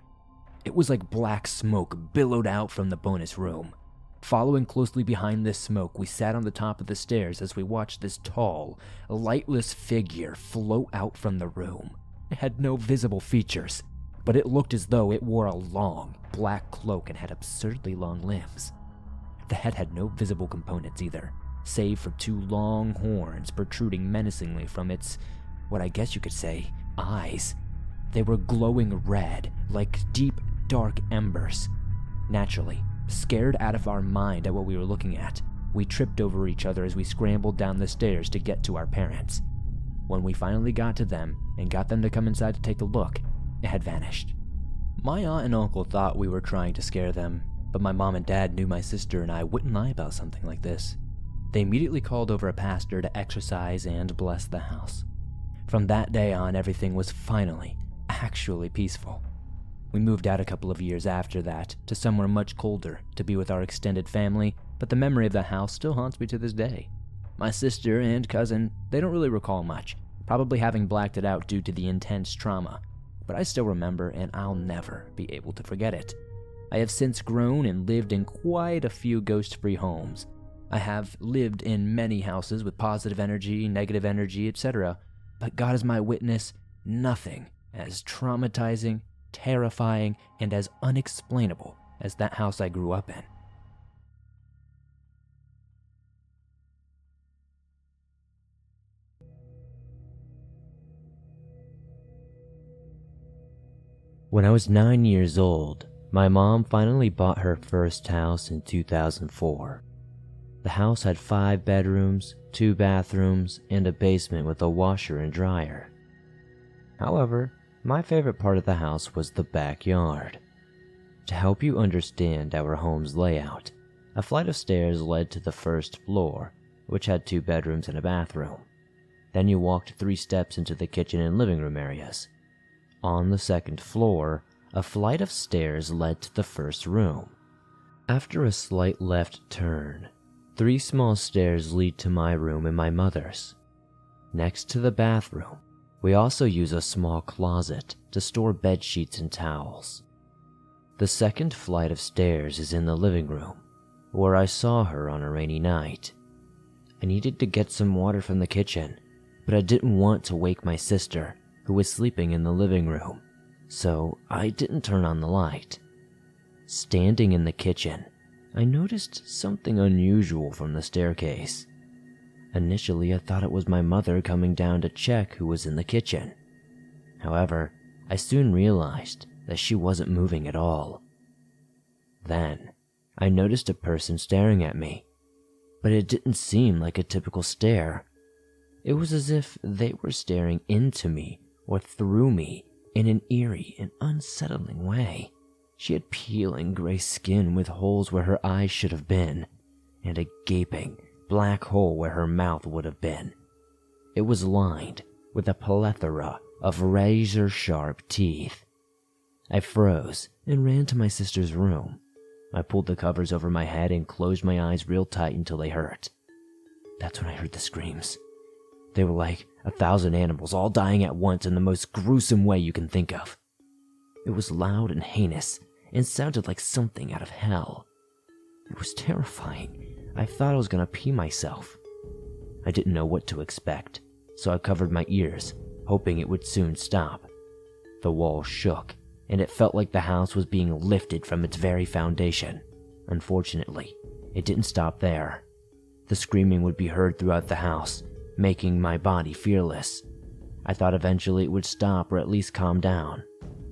It was like black smoke billowed out from the bonus room. Following closely behind this smoke, we sat on the top of the stairs as we watched this tall, lightless figure float out from the room. It had no visible features, but it looked as though it wore a long, black cloak and had absurdly long limbs. The head had no visible components either, save for 2 long horns protruding menacingly from its, what I guess you could say, eyes. They were glowing red, like deep, dark embers. Naturally, scared out of our mind at what we were looking at, we tripped over each other as we scrambled down the stairs to get to our parents. When we finally got to them and got them to come inside to take a look, it had vanished. My aunt and uncle thought we were trying to scare them, but my mom and dad knew my sister and I wouldn't lie about something like this. They immediately called over a pastor to exorcise and bless the house. From that day on, everything was finally, actually peaceful. We moved out a couple of years after that to somewhere much colder to be with our extended family, but the memory of the house still haunts me to this day. My sister and cousin, they don't really recall much, probably having blacked it out due to the intense trauma, but I still remember and I'll never be able to forget it. I have since grown and lived in quite a few ghost-free homes. I have lived in many houses with positive energy, negative energy, etc., but God is my witness, nothing as traumatizing terrifying, and as unexplainable as that house I grew up in. When I was 9 years old, my mom finally bought her first house in 2004. The house had 5 bedrooms, 2 bathrooms, and a basement with a washer and dryer. However, my favorite part of the house was the backyard. To help you understand our home's layout, a flight of stairs led to the first floor, which had 2 bedrooms and a bathroom. Then you walked 3 steps into the kitchen and living room areas. On the second floor, a flight of stairs led to the first room. After a slight left turn, 3 small stairs lead to my room and my mother's. Next to the bathroom, we also use a small closet to store bed sheets and towels. The second flight of stairs is in the living room, where I saw her on a rainy night. I needed to get some water from the kitchen, but I didn't want to wake my sister, who was sleeping in the living room, so I didn't turn on the light. Standing in the kitchen, I noticed something unusual from the staircase. Initially, I thought it was my mother coming down to check who was in the kitchen. However, I soon realized that she wasn't moving at all. Then, I noticed a person staring at me, but it didn't seem like a typical stare. It was as if they were staring into me or through me in an eerie and unsettling way. She had peeling gray skin with holes where her eyes should have been, and a gaping black hole where her mouth would have been. It was lined with a plethora of razor-sharp teeth. I froze and ran to my sister's room. I pulled the covers over my head and closed my eyes real tight until they hurt. That's when I heard the screams. They were like 1,000 animals all dying at once in the most gruesome way you can think of. It was loud and heinous and sounded like something out of hell. It was terrifying. I thought I was gonna pee myself. I didn't know what to expect, so I covered my ears, hoping it would soon stop. The walls shook, and it felt like the house was being lifted from its very foundation. Unfortunately, it didn't stop there. The screaming would be heard throughout the house, making my body fearless. I thought eventually it would stop or at least calm down,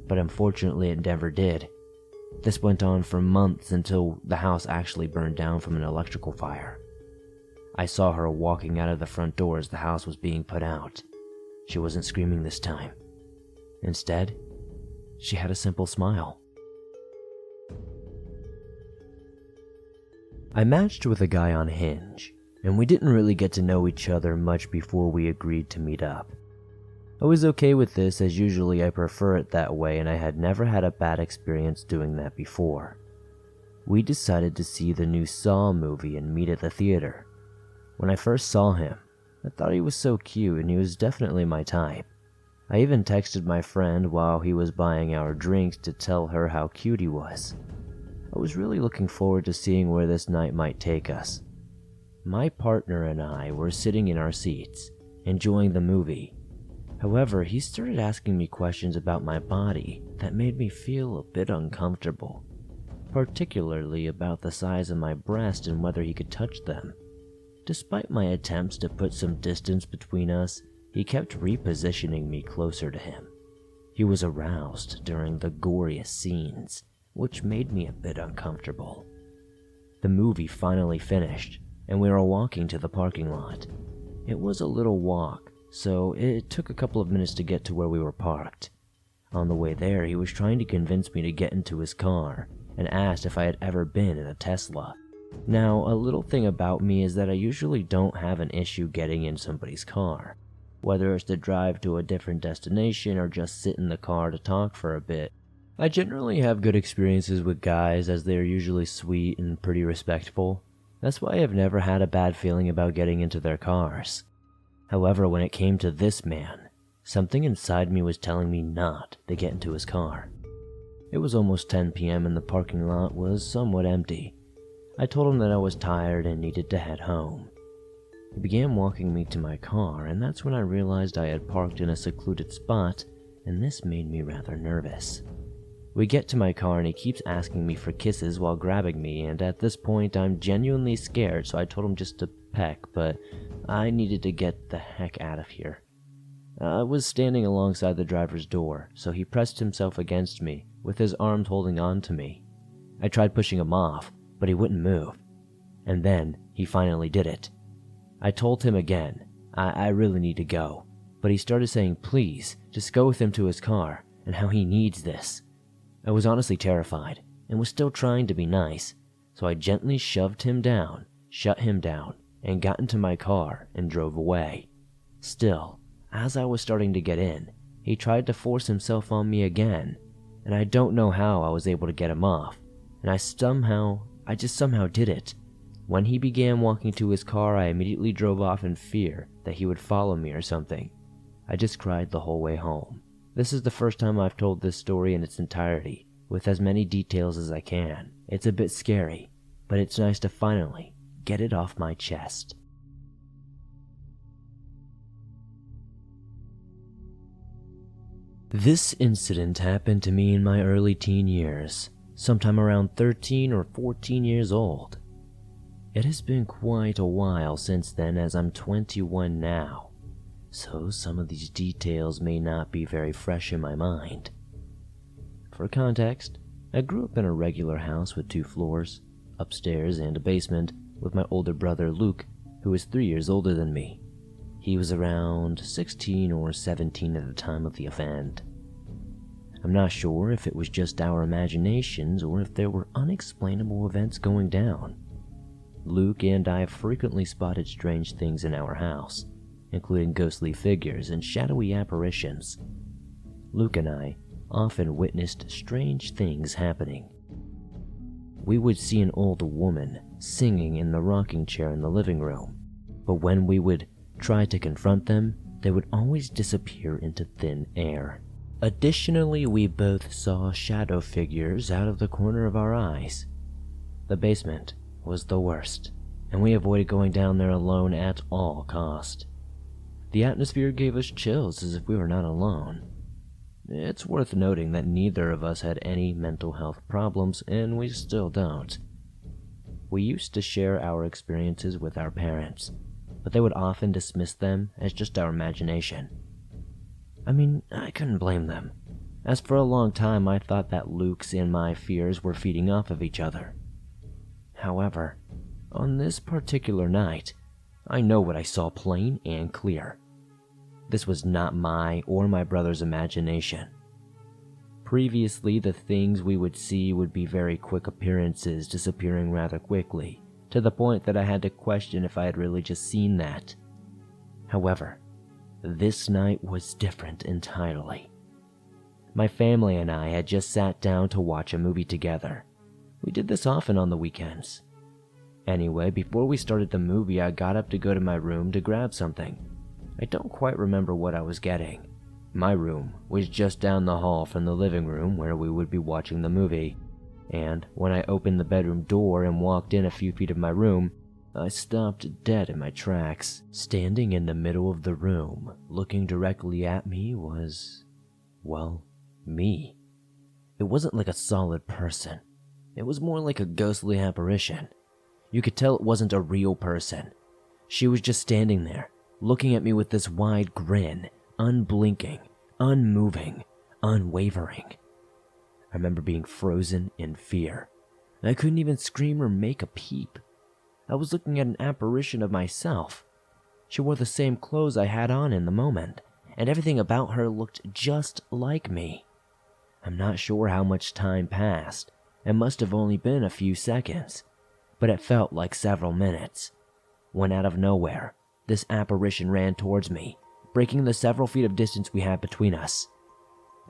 but unfortunately it never did. This went on for months until the house actually burned down from an electrical fire. I saw her walking out of the front door as the house was being put out. She wasn't screaming this time. Instead, she had a simple smile. I matched with a guy on Hinge, and we didn't really get to know each other much before we agreed to meet up. I was okay with this, as usually I prefer it that way, and I had never had a bad experience doing that before. We decided to see the new Saw movie and meet at the theater. When I first saw him, I thought he was so cute and he was definitely my type. I even texted my friend while he was buying our drinks to tell her how cute he was. I was really looking forward to seeing where this night might take us. My partner and I were sitting in our seats, enjoying the movie. However, he started asking me questions about my body that made me feel a bit uncomfortable, particularly about the size of my breast and whether he could touch them. Despite my attempts to put some distance between us, he kept repositioning me closer to him. He was aroused during the goriest scenes, which made me a bit uncomfortable. The movie finally finished, and we were walking to the parking lot. It was a little walk, so it took a couple of minutes to get to where we were parked. On the way there, he was trying to convince me to get into his car and asked if I had ever been in a Tesla. Now, a little thing about me is that I usually don't have an issue getting in somebody's car, whether it's to drive to a different destination or just sit in the car to talk for a bit. I generally have good experiences with guys, as they are usually sweet and pretty respectful. That's why I've never had a bad feeling about getting into their cars. However, when it came to this man, something inside me was telling me not to get into his car. It was almost 10 p.m. and the parking lot was somewhat empty. I told him that I was tired and needed to head home. He began walking me to my car, and that's when I realized I had parked in a secluded spot, and this made me rather nervous. We get to my car and he keeps asking me for kisses while grabbing me, and at this point I'm genuinely scared, so I told him just to peck, but I needed to get the heck out of here. I was standing alongside the driver's door, so he pressed himself against me, with his arms holding on to me. I tried pushing him off, but he wouldn't move. And then he finally did it. I told him again, I really need to go, but he started saying please, just go with him to his car, and how he needs this. I was honestly terrified, and was still trying to be nice, so I gently shoved him down, shut him down, and got into my car and drove away. Still, as I was starting to get in, he tried to force himself on me again, and I don't know how I was able to get him off, and I just somehow did it. When he began walking to his car, I immediately drove off in fear that he would follow me or something. I just cried the whole way home. This is the first time I've told this story in its entirety, with as many details as I can. It's a bit scary, but it's nice to finally get it off my chest. This incident happened to me in my early teen years, sometime around 13 or 14 years old. It has been quite a while since then, as I'm 21 now, so some of these details may not be very fresh in my mind. For context, I grew up in a regular house with 2 floors, upstairs and a basement, with my older brother Luke, who is 3 years older than me. He was around 16 or 17 at the time of the event. I'm not sure if it was just our imaginations or if there were unexplainable events going down. Luke and I frequently spotted strange things in our house, including ghostly figures and shadowy apparitions. Luke and I often witnessed strange things happening. We would see an old woman singing in the rocking chair in the living room, but when we would try to confront them, they would always disappear into thin air. Additionally, we both saw shadow figures out of the corner of our eyes. The basement was the worst, and we avoided going down there alone at all cost. The atmosphere gave us chills as if we were not alone. It's worth noting that neither of us had any mental health problems, and we still don't. We used to share our experiences with our parents, but they would often dismiss them as just our imagination. I mean, I couldn't blame them, as for a long time I thought that Luke's and my fears were feeding off of each other. However, on this particular night, I know what I saw plain and clear. This was not my or my brother's imagination. Previously, the things we would see would be very quick appearances, disappearing rather quickly, to the point that I had to question if I had really just seen that. However, this night was different entirely. My family and I had just sat down to watch a movie together. We did this often on the weekends. Anyway, before we started the movie, I got up to go to my room to grab something. I don't quite remember what I was getting. My room was just down the hall from the living room where we would be watching the movie, and when I opened the bedroom door and walked in a few feet of my room, I stopped dead in my tracks. Standing in the middle of the room, looking directly at me was, well, me. It wasn't like a solid person. It was more like a ghostly apparition. You could tell it wasn't a real person. She was just standing there, looking at me with this wide grin, unblinking, unmoving, unwavering. I remember being frozen in fear. I couldn't even scream or make a peep. I was looking at an apparition of myself. She wore the same clothes I had on in the moment, and everything about her looked just like me. I'm not sure how much time passed. It must have only been a few seconds, but it felt like several minutes. When out of nowhere, this apparition ran towards me, breaking the several feet of distance we had between us.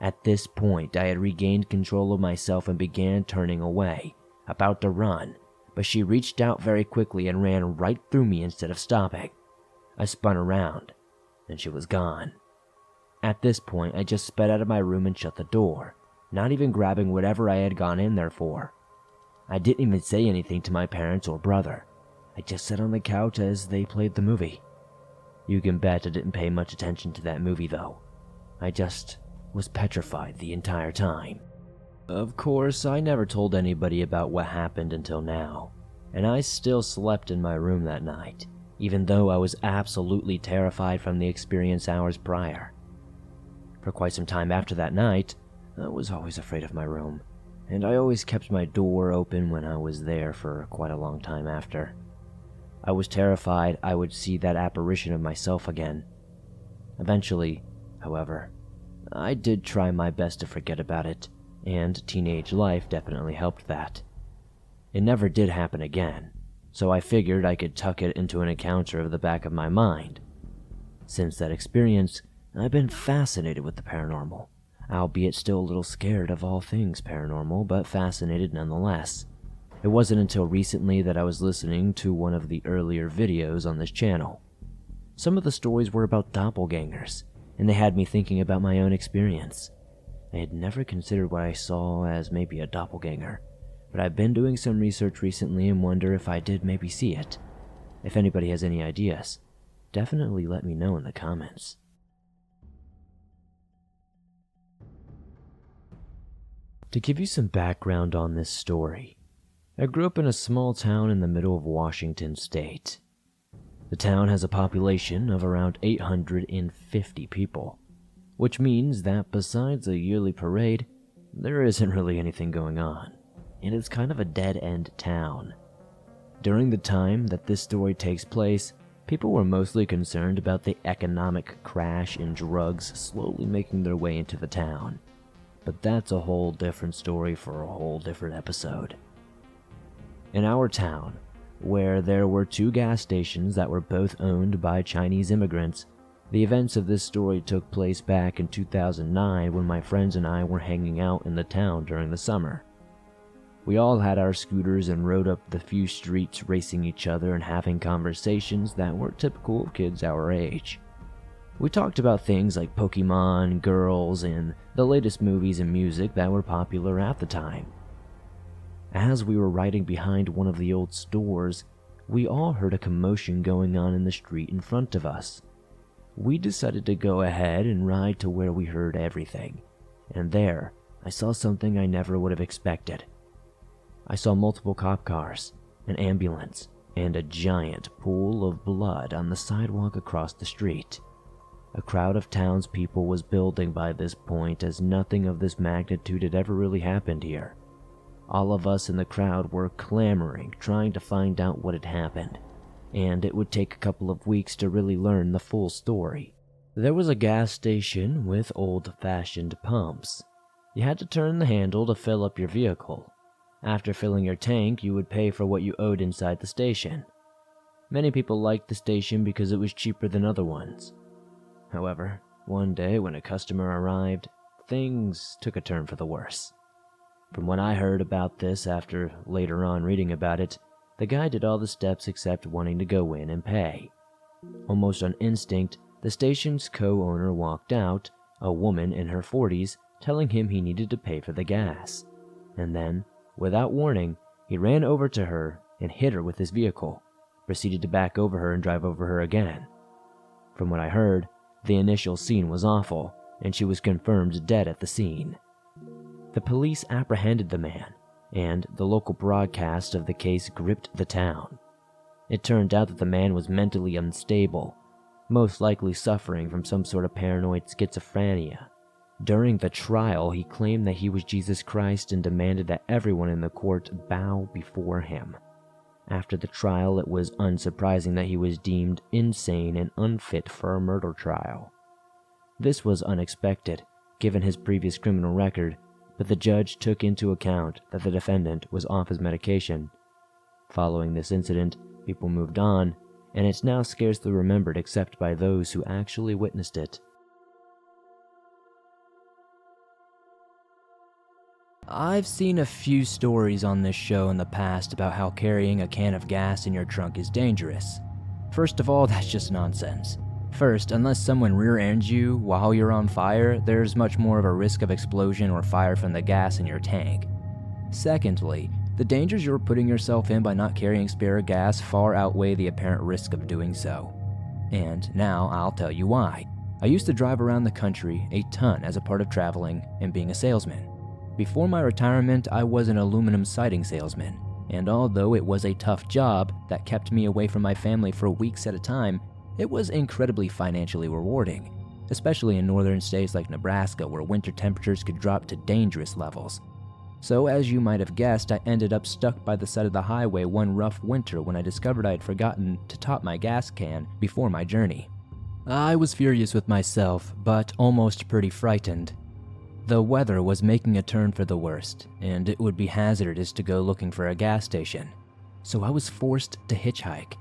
At this point, I had regained control of myself and began turning away, about to run, but she reached out very quickly and ran right through me instead of stopping. I spun around, and she was gone. At this point, I just sped out of my room and shut the door, not even grabbing whatever I had gone in there for. I didn't even say anything to my parents or brother. I just sat on the couch as they played the movie. You can bet I didn't pay much attention to that movie though. I just was petrified the entire time. Of course, I never told anybody about what happened until now, and I still slept in my room that night, even though I was absolutely terrified from the experience hours prior. For quite some time after that night, I was always afraid of my room, and I always kept my door open when I was there for quite a long time after. I was terrified I would see that apparition of myself again. Eventually, however, I did try my best to forget about it, and teenage life definitely helped that. It never did happen again, so I figured I could tuck it into an encounter of the back of my mind. Since that experience, I've been fascinated with the paranormal, albeit still a little scared of all things paranormal, but fascinated nonetheless. It wasn't until recently that I was listening to one of the earlier videos on this channel. Some of the stories were about doppelgangers, and they had me thinking about my own experience. I had never considered what I saw as maybe a doppelganger, but I've been doing some research recently and wonder if I did maybe see it. If anybody has any ideas, definitely let me know in the comments. To give you some background on this story, I grew up in a small town in the middle of Washington state. The town has a population of around 850 people, which means that besides a yearly parade, there isn't really anything going on, and it's kind of a dead-end town. During the time that this story takes place, people were mostly concerned about the economic crash and drugs slowly making their way into the town. But that's a whole different story for a whole different episode. In our town, where there were 2 gas stations that were both owned by Chinese immigrants, the events of this story took place back in 2009 when my friends and I were hanging out in the town during the summer. We all had our scooters and rode up the few streets racing each other and having conversations that were typical of kids our age. We talked about things like Pokemon, girls, and the latest movies and music that were popular at the time. As we were riding behind one of the old stores, we all heard a commotion going on in the street in front of us. We decided to go ahead and ride to where we heard everything, and there, I saw something I never would have expected. I saw multiple cop cars, an ambulance, and a giant pool of blood on the sidewalk across the street. A crowd of townspeople was building by this point, as nothing of this magnitude had ever really happened here. All of us in the crowd were clamoring, trying to find out what had happened, and it would take a couple of weeks to really learn the full story. There was a gas station with old-fashioned pumps. You had to turn the handle to fill up your vehicle. After filling your tank, you would pay for what you owed inside the station. Many people liked the station because it was cheaper than other ones. However, one day when a customer arrived, things took a turn for the worse. From what I heard about this after later on reading about it, the guy did all the steps except wanting to go in and pay. Almost on instinct, the station's co-owner walked out, a woman in her 40s, telling him he needed to pay for the gas. And then, without warning, he ran over to her and hit her with his vehicle, proceeded to back over her and drive over her again. From what I heard, the initial scene was awful, and she was confirmed dead at the scene. The police apprehended the man, and the local broadcast of the case gripped the town. It turned out that the man was mentally unstable, most likely suffering from some sort of paranoid schizophrenia. During the trial, he claimed that he was Jesus Christ and demanded that everyone in the court bow before him. After the trial, it was unsurprising that he was deemed insane and unfit for a murder trial. This was unexpected, given his previous criminal record, but the judge took into account that the defendant was off his medication. Following this incident, people moved on, and it's now scarcely remembered except by those who actually witnessed it. I've seen a few stories on this show in the past about how carrying a can of gas in your trunk is dangerous. First of all, that's just nonsense. First, unless someone rear-ends you while you're on fire, there's much more of a risk of explosion or fire from the gas in your tank. Secondly, the dangers you're putting yourself in by not carrying spare gas far outweigh the apparent risk of doing so. And now I'll tell you why. I used to drive around the country a ton as a part of traveling and being a salesman. Before my retirement, I was an aluminum siding salesman, and although it was a tough job that kept me away from my family for weeks at a time, it was incredibly financially rewarding, especially in northern states like Nebraska where winter temperatures could drop to dangerous levels. So as you might have guessed, I ended up stuck by the side of the highway one rough winter when I discovered I had forgotten to top my gas can before my journey. I was furious with myself, but almost pretty frightened. The weather was making a turn for the worst, and it would be hazardous to go looking for a gas station. So I was forced to hitchhike.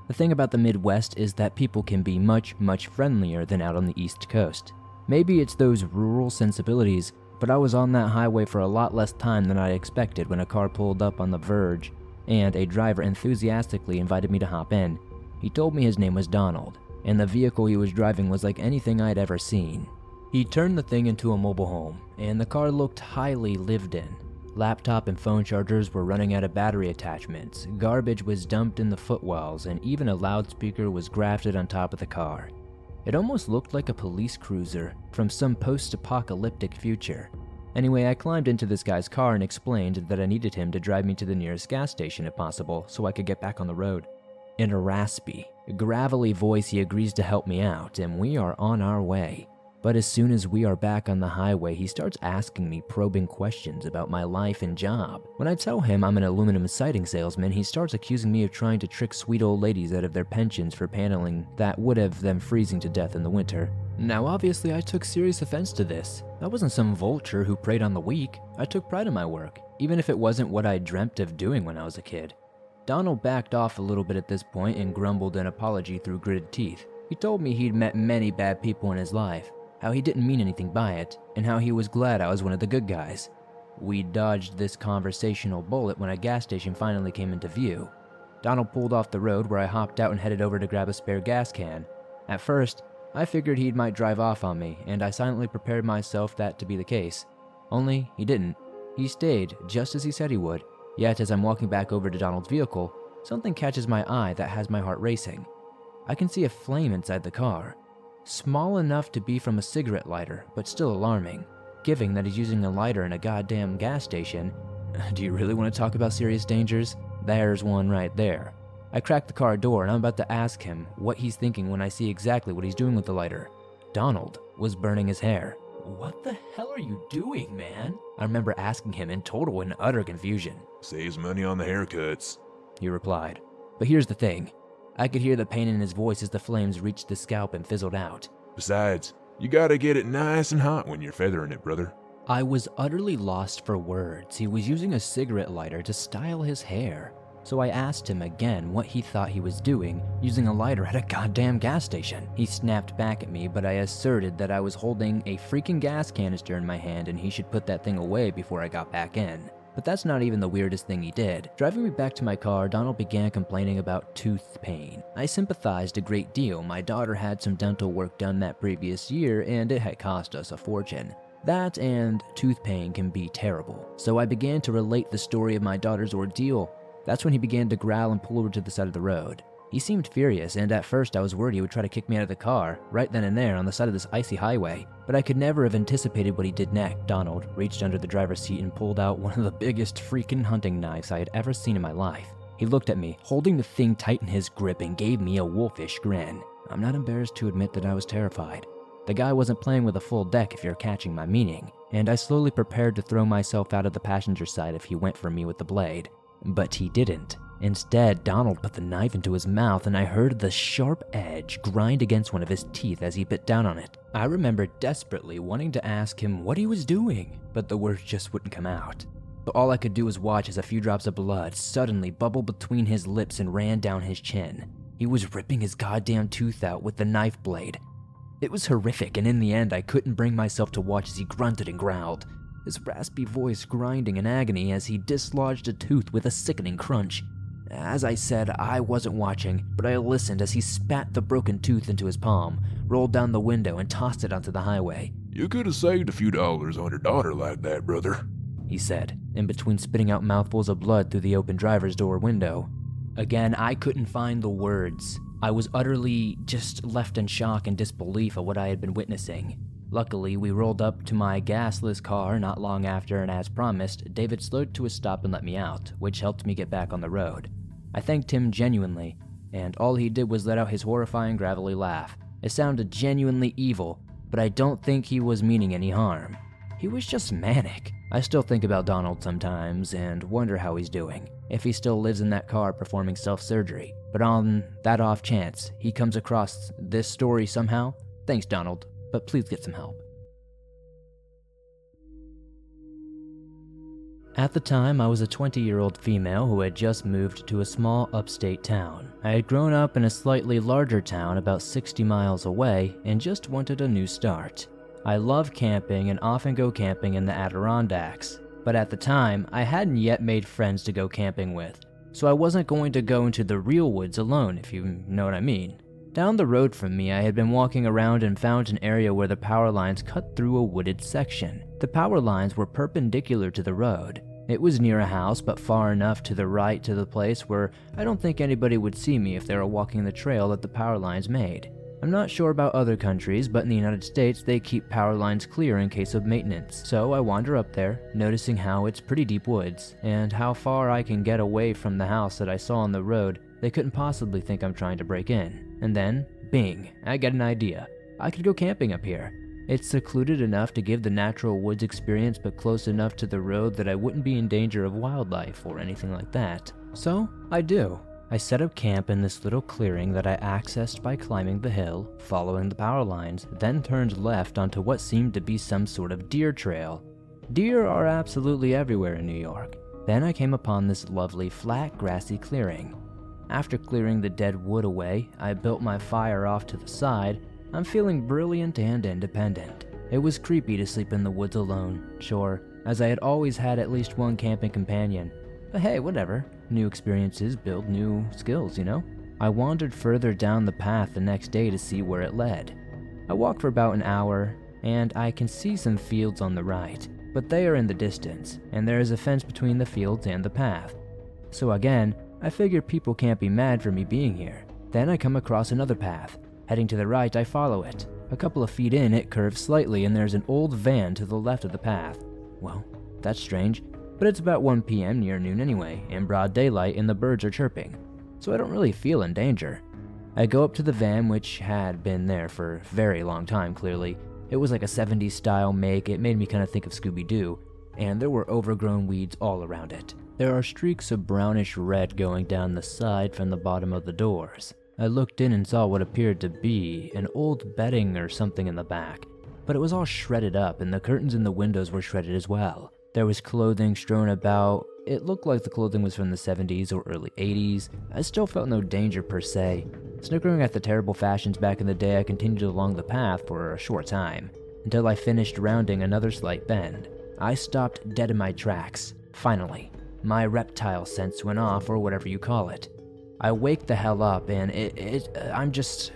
The thing about the Midwest is that people can be much, much friendlier than out on the East Coast. Maybe it's those rural sensibilities, but I was on that highway for a lot less time than I expected when a car pulled up on the verge, and a driver enthusiastically invited me to hop in. He told me his name was Donald, and the vehicle he was driving was like anything I'd ever seen. He turned the thing into a mobile home, and the car looked highly lived in. Laptop and phone chargers were running out of battery attachments, garbage was dumped in the footwells, and even a loudspeaker was grafted on top of the car. It almost looked like a police cruiser from some post-apocalyptic future. Anyway, I climbed into this guy's car and explained that I needed him to drive me to the nearest gas station if possible so I could get back on the road. In a raspy, gravelly voice, he agrees to help me out, and we are on our way. But as soon as we are back on the highway, he starts asking me probing questions about my life and job. When I tell him I'm an aluminum siding salesman, he starts accusing me of trying to trick sweet old ladies out of their pensions for paneling that would have them freezing to death in the winter. Now obviously I took serious offense to this. I wasn't some vulture who preyed on the weak. I took pride in my work, even if it wasn't what I dreamt of doing when I was a kid. Donald backed off a little bit at this point and grumbled an apology through gritted teeth. He told me he'd met many bad people in his life, how he didn't mean anything by it, and how he was glad I was one of the good guys. We dodged this conversational bullet when a gas station finally came into view. Donald pulled off the road where I hopped out and headed over to grab a spare gas can. At first, I figured he might drive off on me, and I silently prepared myself that to be the case. Only, he didn't. He stayed, just as he said he would. Yet, as I'm walking back over to Donald's vehicle, something catches my eye that has my heart racing. I can see a flame inside the car. Small enough to be from a cigarette lighter, but still alarming. Given that he's using a lighter in a goddamn gas station, do you really want to talk about serious dangers? There's one right there. I crack the car door and I'm about to ask him what he's thinking when I see exactly what he's doing with the lighter. Donald was burning his hair. What the hell are you doing, man? I remember asking him in total and utter confusion. Saves money on the haircuts, he replied. But here's the thing. I could hear the pain in his voice as the flames reached the scalp and fizzled out. Besides, you gotta get it nice and hot when you're feathering it, brother. I was utterly lost for words. He was using a cigarette lighter to style his hair. So I asked him again what he thought he was doing, using a lighter at a goddamn gas station. He snapped back at me, but I asserted that I was holding a freaking gas canister in my hand and he should put that thing away before I got back in. But that's not even the weirdest thing he did. Driving me back to my car, Donald began complaining about tooth pain. I sympathized a great deal. My daughter had some dental work done that previous year and it had cost us a fortune. That and tooth pain can be terrible. So I began to relate the story of my daughter's ordeal. That's when he began to growl and pull over to the side of the road. He seemed furious, and at first I was worried he would try to kick me out of the car, right then and there on the side of this icy highway. But I could never have anticipated what he did next. Donald reached under the driver's seat and pulled out one of the biggest freaking hunting knives I had ever seen in my life. He looked at me, holding the thing tight in his grip, and gave me a wolfish grin. I'm not embarrassed to admit that I was terrified. The guy wasn't playing with a full deck if you're catching my meaning, and I slowly prepared to throw myself out of the passenger side if he went for me with the blade. But he didn't. Instead, Donald put the knife into his mouth and I heard the sharp edge grind against one of his teeth as he bit down on it. I remember desperately wanting to ask him what he was doing, but the words just wouldn't come out. So all I could do was watch as a few drops of blood suddenly bubbled between his lips and ran down his chin. He was ripping his goddamn tooth out with the knife blade. It was horrific, and in the end I couldn't bring myself to watch as he grunted and growled, his raspy voice grinding in agony as he dislodged a tooth with a sickening crunch. As I said, I wasn't watching, but I listened as he spat the broken tooth into his palm, rolled down the window, and tossed it onto the highway. You could have saved a few dollars on your daughter like that, brother, he said, in between spitting out mouthfuls of blood through the open driver's door window. Again, I couldn't find the words. I was utterly just left in shock and disbelief at what I had been witnessing. Luckily, we rolled up to my gasless car not long after, and as promised, David slowed to a stop and let me out, which helped me get back on the road. I thanked him genuinely, and all he did was let out his horrifying gravelly laugh. It sounded genuinely evil, but I don't think he was meaning any harm. He was just manic. I still think about Donald sometimes and wonder how he's doing, if he still lives in that car performing self-surgery. But on that off chance he comes across this story somehow, thanks Donald, but please get some help. At the time, I was a 20-year-old female who had just moved to a small upstate town. I had grown up in a slightly larger town about 60 miles away and just wanted a new start. I love camping and often go camping in the Adirondacks, but at the time, I hadn't yet made friends to go camping with, so I wasn't going to go into the real woods alone, if you know what I mean. Down the road from me, I had been walking around and found an area where the power lines cut through a wooded section. The power lines were perpendicular to the road. It was near a house, but far enough to the right to the place where I don't think anybody would see me if they were walking the trail that the power lines made. I'm not sure about other countries, but in the United States, they keep power lines clear in case of maintenance. So I wander up there, noticing how it's pretty deep woods, and how far I can get away from the house that I saw on the road. They couldn't possibly think I'm trying to break in. And then, bing, I get an idea. I could go camping up here. It's secluded enough to give the natural woods experience, but close enough to the road that I wouldn't be in danger of wildlife or anything like that. So, I do. I set up camp in this little clearing that I accessed by climbing the hill, following the power lines, then turned left onto what seemed to be some sort of deer trail. Deer are absolutely everywhere in New York. Then I came upon this lovely, flat, grassy clearing. After clearing the dead wood away, I built my fire off to the side. I'm feeling brilliant and independent. It was creepy to sleep in the woods alone, sure, as I had always had at least one camping companion. But hey, whatever. New experiences build new skills, you know? I wandered further down the path the next day to see where it led. I walked for about an hour, and I can see some fields on the right, but they are in the distance, and there is a fence between the fields and the path. So again, I figured people can't be mad for me being here. Then I come across another path. Heading to the right, I follow it. A couple of feet in, it curves slightly, and there's an old van to the left of the path. Well, that's strange. But it's about 1 p.m. near noon anyway, in broad daylight, and the birds are chirping, so I don't really feel in danger. I go up to the van, which had been there for a very long time, clearly. It was like a 70s style make. It made me kind of think of Scooby-Doo, and there were overgrown weeds all around it. There are streaks of brownish red going down the side from the bottom of the doors. I looked in and saw what appeared to be an old bedding or something in the back, but it was all shredded up, and the curtains in the windows were shredded as well. There was clothing strewn about. It looked like the clothing was from the 70s or early 80s. I still felt no danger per se. Snickering at the terrible fashions back in the day, I continued along the path for a short time, until I finished rounding another slight bend. I stopped dead in my tracks. Finally, my reptile sense went off, or whatever you call it. I wake the hell up, and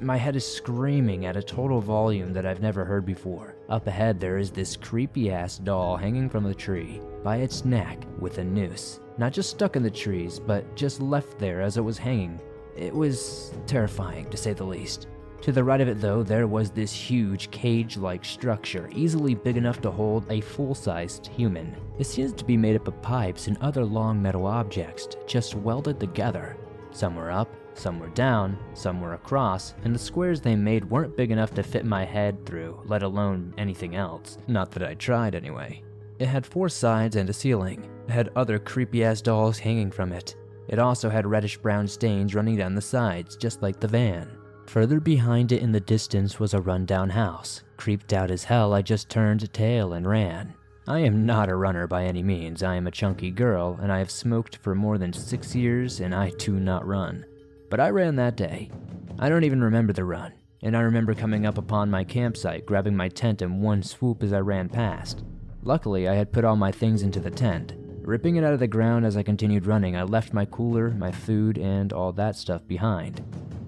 my head is screaming at a total volume that I've never heard before. Up ahead, there is this creepy-ass doll hanging from a tree by its neck with a noose. Not just stuck in the trees, but just left there as it was hanging. It was terrifying, to say the least. To the right of it, though, there was this huge cage-like structure, easily big enough to hold a full-sized human. It seems to be made up of pipes and other long metal objects, just welded together. Some were up, some were down, some were across, and the squares they made weren't big enough to fit my head through, let alone anything else. Not that I tried, anyway. It had 4 sides and a ceiling. It had other creepy-ass dolls hanging from it. It also had reddish-brown stains running down the sides, just like the van. Further behind it in the distance was a rundown house. Creeped out as hell, I just turned tail and ran. I am not a runner by any means. I am a chunky girl, and I have smoked for more than 6 years, and I do not run. But I ran that day. I don't even remember the run, and I remember coming up upon my campsite, grabbing my tent in one swoop as I ran past. Luckily, I had put all my things into the tent. Ripping it out of the ground as I continued running, I left my cooler, my food, and all that stuff behind.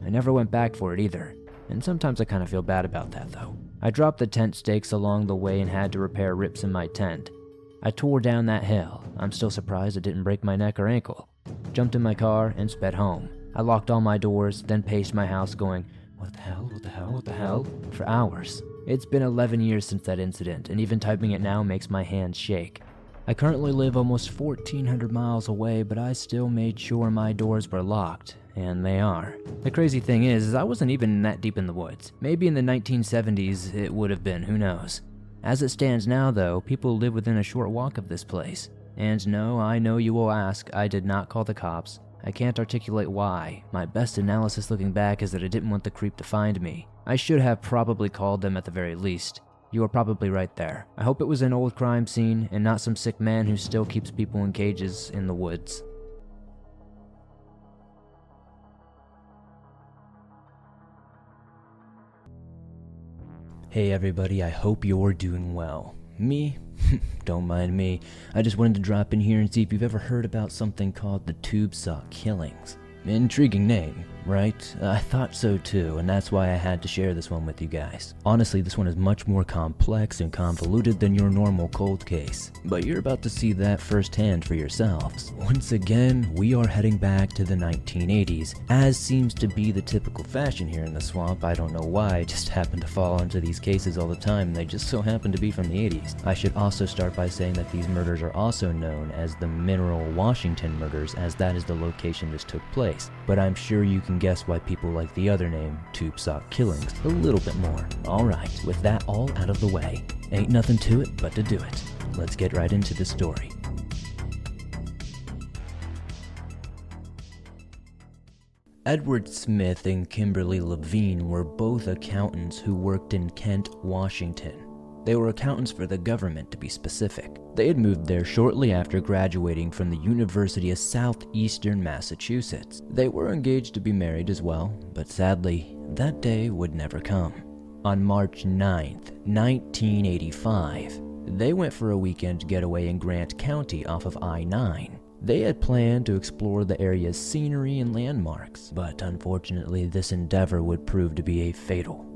I never went back for it either, and sometimes I kind of feel bad about that though. I dropped the tent stakes along the way and had to repair rips in my tent. I tore down that hill. I'm still surprised it didn't break my neck or ankle. Jumped in my car and sped home. I locked all my doors, then paced my house going, what the hell, what the hell, what the hell, for hours. It's been 11 years since that incident, and even typing it now makes my hands shake. I currently live almost 1,400 miles away, but I still made sure my doors were locked, and they are. The crazy thing is I wasn't even that deep in the woods. Maybe in the 1970s it would have been, who knows. As it stands now though, people live within a short walk of this place. And no, I know you will ask, I did not call the cops. I can't articulate why. My best analysis looking back is that I didn't want the creep to find me. I should have probably called them at the very least. You are probably right there. I hope it was an old crime scene and not some sick man who still keeps people in cages in the woods. Hey everybody, I hope you're doing well. Me? Don't mind me. I just wanted to drop in here and see if you've ever heard about something called the Tube Sock Killings. Intriguing name, right? I thought so too, and that's why I had to share this one with you guys. Honestly, this one is much more complex and convoluted than your normal cold case, but you're about to see that firsthand for yourselves. Once again, we are heading back to the 1980s, as seems to be the typical fashion here in the swamp. I don't know why, I just happen to fall into these cases all the time, and they just so happen to be from the 80s. I should also start by saying that these murders are also known as the Mineral Washington murders, as that is the location this took place. But I'm sure you can guess why people like the other name, Tube Sock Killings, a little bit more. Alright, with that all out of the way, ain't nothing to it but to do it. Let's get right into the story. Edward Smith and Kimberly Levine were both accountants who worked in Kent, Washington. They were accountants for the government, to be specific. They had moved there shortly after graduating from the University of Southeastern Massachusetts. They were engaged to be married as well, but sadly, that day would never come. On March 9th, 1985, they went for a weekend getaway in Grant County off of I-9. They had planned to explore the area's scenery and landmarks, but unfortunately this endeavor would prove to be a fatal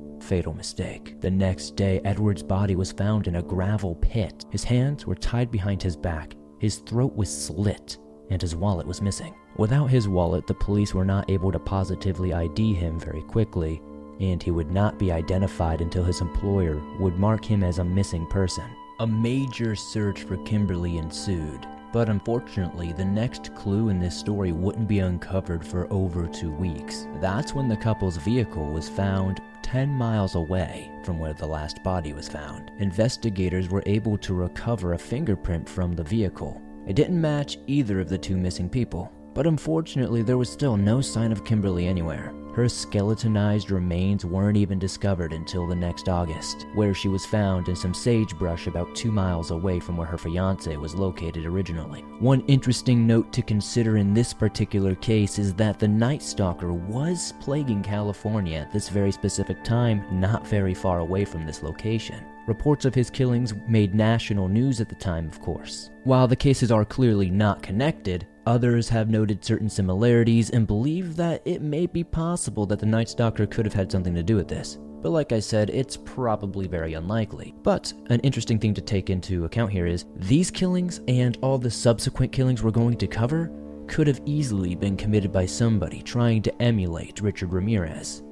mistake. The next day, Edward's body was found in a gravel pit. His hands were tied behind his back, his throat was slit, and his wallet was missing. Without his wallet, the police were not able to positively ID him very quickly, and he would not be identified until his employer would mark him as a missing person. A major search for Kimberly ensued, but unfortunately, the next clue in this story wouldn't be uncovered for over 2 weeks. That's when the couple's vehicle was found 10 miles away from where the last body was found. Investigators were able to recover a fingerprint from the vehicle. It didn't match either of the two missing people, but unfortunately there was still no sign of Kimberly anywhere. Her skeletonized remains weren't even discovered until the next August, where she was found in some sagebrush about 2 miles away from where her fiancé was located originally. One interesting note to consider in this particular case is that the Night Stalker was plaguing California at this very specific time, not very far away from this location. Reports of his killings made national news at the time, of course. While the cases are clearly not connected, others have noted certain similarities and believe that it may be possible that the Night Stalker could have had something to do with this. But like I said, it's probably very unlikely. But an interesting thing to take into account here is these killings and all the subsequent killings we're going to cover could have easily been committed by somebody trying to emulate Richard Ramirez.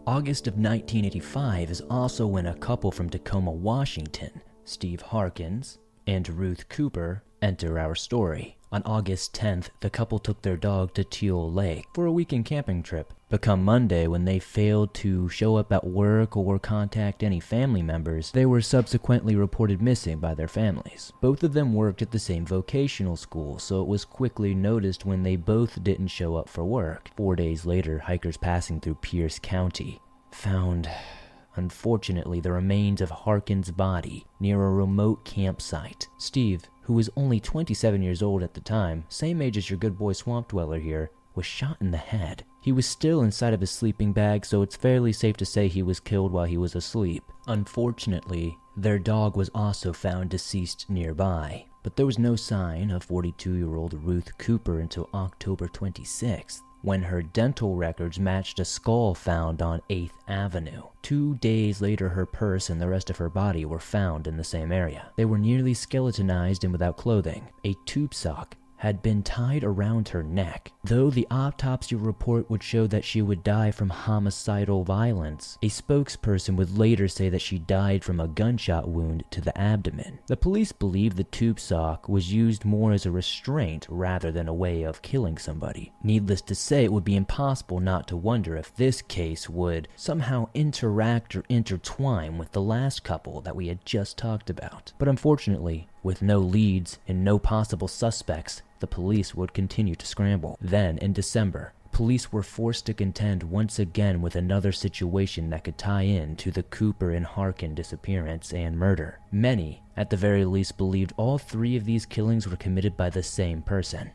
August of 1985 is also when a couple from Tacoma, Washington, Steve Harkins and Ruth Cooper, enter our story. On August 10th, the couple took their dog to Teal Lake for a weekend camping trip. But come Monday, when they failed to show up at work or contact any family members, they were subsequently reported missing by their families. Both of them worked at the same vocational school, so it was quickly noticed when they both didn't show up for work. 4 days later, hikers passing through Pierce County found, unfortunately, the remains of Harkins' body near a remote campsite. Steve, who was only 27 years old at the time, same age as your good boy Swamp Dweller here, was shot in the head. He was still inside of his sleeping bag, so it's fairly safe to say he was killed while he was asleep. Unfortunately, their dog was also found deceased nearby, but there was no sign of 42-year-old Ruth Cooper until October 26th. When her dental records matched a skull found on 8th Avenue. 2 days later, her purse and the rest of her body were found in the same area. They were nearly skeletonized and without clothing. A tube sock had been tied around her neck. Though the autopsy report would show that she would die from homicidal violence, a spokesperson would later say that she died from a gunshot wound to the abdomen. The police believe the tube sock was used more as a restraint rather than a way of killing somebody. Needless to say, it would be impossible not to wonder if this case would somehow interact or intertwine with the last couple that we had just talked about. But unfortunately, with no leads and no possible suspects, the police would continue to scramble. Then, in December, police were forced to contend once again with another situation that could tie in to the Cooper and Harkin disappearance and murder. Many, at the very least, believed all three of these killings were committed by the same person.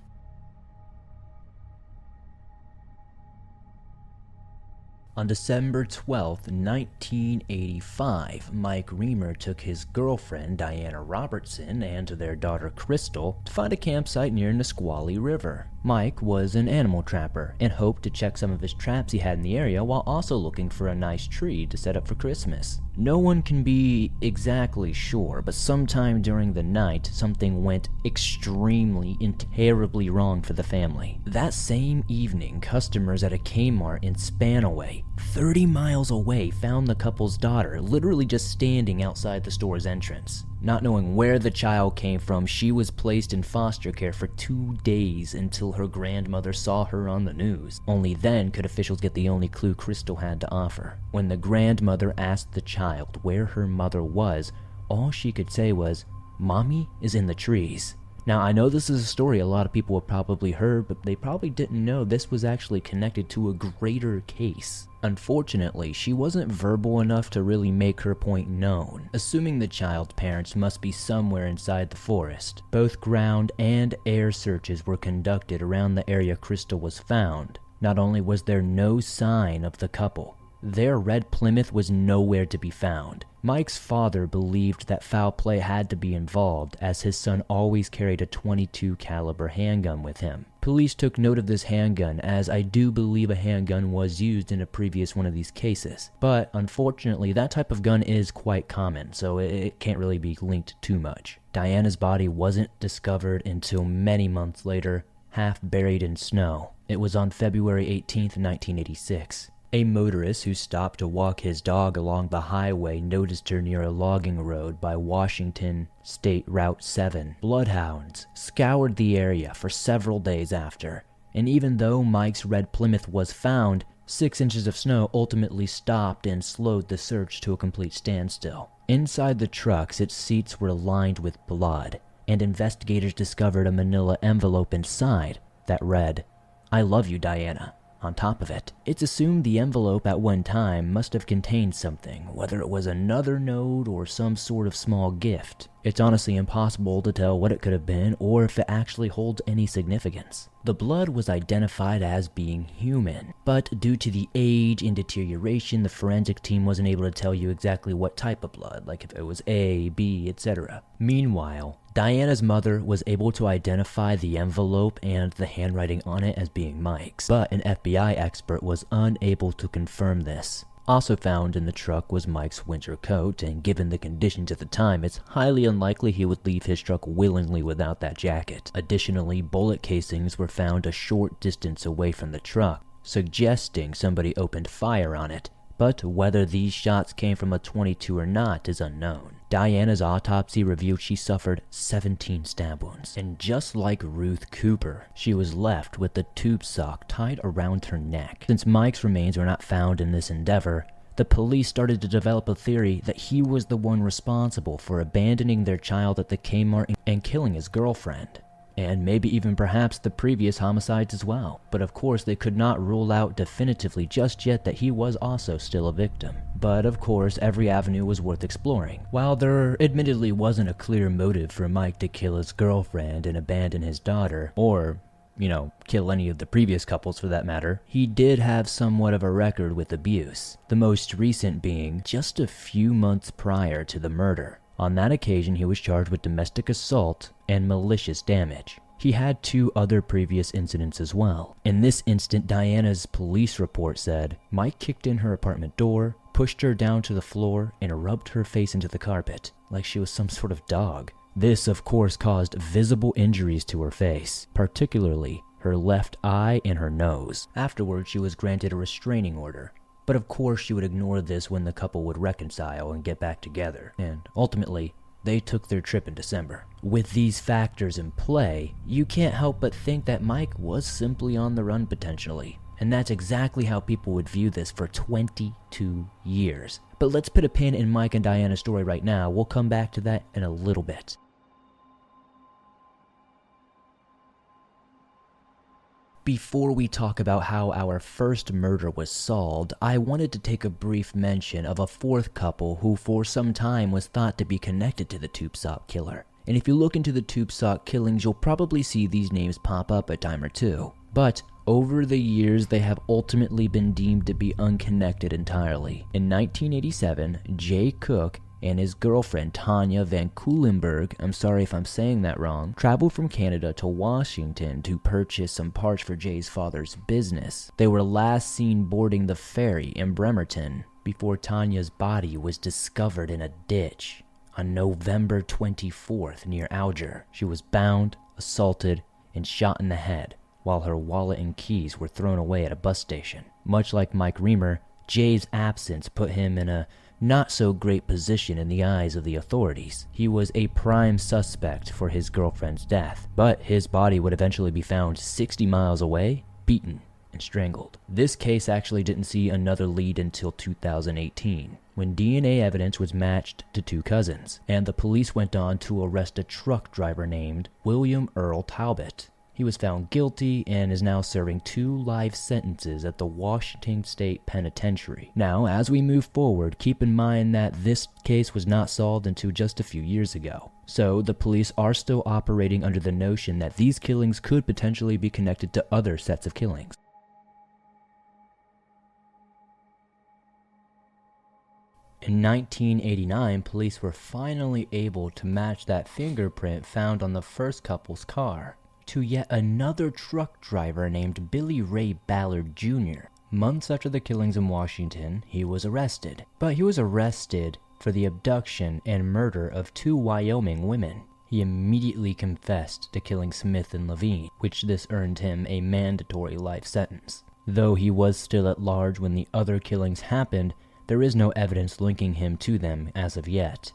On December 12, 1985, Mike Reamer took his girlfriend Diana Robertson and their daughter Crystal to find a campsite near Nisqually River. Mike was an animal trapper and hoped to check some of his traps he had in the area while also looking for a nice tree to set up for Christmas. No one can be exactly sure, but sometime during the night, something went extremely and terribly wrong for the family. That same evening, customers at a Kmart in Spanaway, 30 miles away, found the couple's daughter literally just standing outside the store's entrance. Not knowing where the child came from, she was placed in foster care for 2 days until her grandmother saw her on the news. Only then could officials get the only clue Crystal had to offer. When the grandmother asked the child where her mother was, all she could say was, "Mommy is in the trees." Now, I know this is a story a lot of people have probably heard, but they probably didn't know this was actually connected to a greater case. Unfortunately, she wasn't verbal enough to really make her point known, assuming the child's parents must be somewhere inside the forest. Both ground and air searches were conducted around the area Crystal was found. Not only was there no sign of the couple, their red Plymouth was nowhere to be found. Mike's father believed that foul play had to be involved, as his son always carried a .22 caliber handgun with him. Police took note of this handgun, as I do believe a handgun was used in a previous one of these cases. But unfortunately, that type of gun is quite common, so it can't really be linked too much. Diana's body wasn't discovered until many months later, half buried in snow. It was on February 18th, 1986. A motorist who stopped to walk his dog along the highway noticed her near a logging road by Washington State Route 7. Bloodhounds scoured the area for several days after, and even though Mike's red Plymouth was found, 6 inches of snow ultimately stopped and slowed the search to a complete standstill. Inside the trucks, its seats were lined with blood, and investigators discovered a manila envelope inside that read, "I love you, Diana." On top of it, it's assumed the envelope at one time must have contained something, whether it was another note or some sort of small gift. It's honestly impossible to tell what it could have been or if it actually holds any significance. The blood was identified as being human, but due to the age and deterioration, the forensic team wasn't able to tell you exactly what type of blood, like if it was A, B, etc. Meanwhile, Diana's mother was able to identify the envelope and the handwriting on it as being Mike's, but an FBI expert was unable to confirm this. Also found in the truck was Mike's winter coat, and given the conditions at the time, it's highly unlikely he would leave his truck willingly without that jacket. Additionally, bullet casings were found a short distance away from the truck, suggesting somebody opened fire on it, but whether these shots came from a .22 or not is unknown. Diana's autopsy revealed she suffered 17 stab wounds, and just like Ruth Cooper, she was left with the tube sock tied around her neck. Since Mike's remains were not found in this endeavor, the police started to develop a theory that he was the one responsible for abandoning their child at the Kmart and killing his girlfriend, and maybe even perhaps the previous homicides as well. But of course, they could not rule out definitively just yet that he was also still a victim. But of course, every avenue was worth exploring. While there admittedly wasn't a clear motive for Mike to kill his girlfriend and abandon his daughter, or, kill any of the previous couples for that matter, he did have somewhat of a record with abuse. The most recent being just a few months prior to the murder. On that occasion, he was charged with domestic assault and malicious damage. He had 2 other previous incidents as well. In this instant, Diana's police report said, Mike kicked in her apartment door, pushed her down to the floor, and rubbed her face into the carpet, like she was some sort of dog. This, of course, caused visible injuries to her face, particularly her left eye and her nose. Afterwards, she was granted a restraining order. But of course, she would ignore this when the couple would reconcile and get back together. And ultimately, they took their trip in December. With these factors in play, you can't help but think that Mike was simply on the run potentially. And that's exactly how people would view this for 22 years. But let's put a pin in Mike and Diana's story right now. We'll come back to that in a little bit. Before we talk about how our first murder was solved, I wanted to take a brief mention of a fourth couple who for some time was thought to be connected to the tube sock killer. And if you look into the tube sock killings, you'll probably see these names pop up a time or two. But over the years, they have ultimately been deemed to be unconnected entirely. In 1987, Jay Cook and his girlfriend Tanya Van Cuylenburg, I'm sorry if I'm saying that wrong, traveled from Canada to Washington to purchase some parts for Jay's father's business. They were last seen boarding the ferry in Bremerton before Tanya's body was discovered in a ditch on November 24th near Alger. She was bound, assaulted, and shot in the head, while her wallet and keys were thrown away at a bus station. Much like Mike Reamer, Jay's absence put him in a not so great position in the eyes of the authorities. He was a prime suspect for his girlfriend's death, but his body would eventually be found 60 miles away, beaten and strangled. This case actually didn't see another lead until 2018, when DNA evidence was matched to two cousins, and the police went on to arrest a truck driver named William Earl Talbot. He was found guilty and is now serving 2 life sentences at the Washington State Penitentiary. Now, as we move forward, keep in mind that this case was not solved until just a few years ago. So, the police are still operating under the notion that these killings could potentially be connected to other sets of killings. In 1989, police were finally able to match that fingerprint found on the first couple's car to yet another truck driver named Billy Ray Ballard Jr. Months after the killings in Washington, he was arrested. But he was arrested for the abduction and murder of 2 Wyoming women. He immediately confessed to killing Smith and Levine, which this earned him a mandatory life sentence. Though he was still at large when the other killings happened, there is no evidence linking him to them as of yet.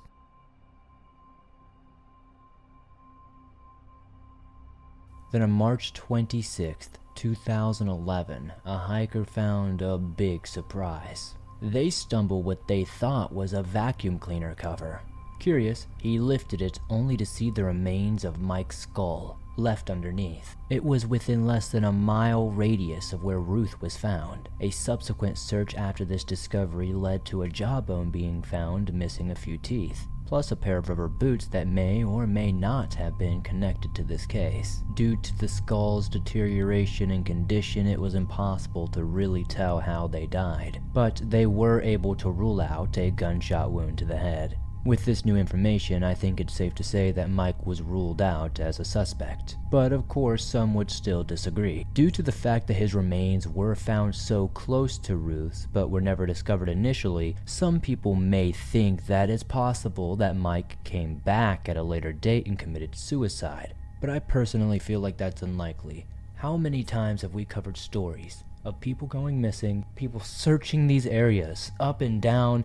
Then on March 26, 2011, a hiker found a big surprise. They stumbled what they thought was a vacuum cleaner cover. Curious, he lifted it only to see the remains of Mike's skull left underneath. It was within less than a mile radius of where Ruth was found. A subsequent search after this discovery led to a jawbone being found missing a few teeth, plus a pair of rubber boots that may or may not have been connected to this case. Due to the skull's deterioration and condition, it was impossible to really tell how they died, but they were able to rule out a gunshot wound to the head. With this new information, I think it's safe to say that Mike was ruled out as a suspect. But of course, some would still disagree. Due to the fact that his remains were found so close to Ruth's, but were never discovered initially, some people may think that it's possible that Mike came back at a later date and committed suicide. But I personally feel like that's unlikely. How many times have we covered stories of people going missing, people searching these areas, up and down,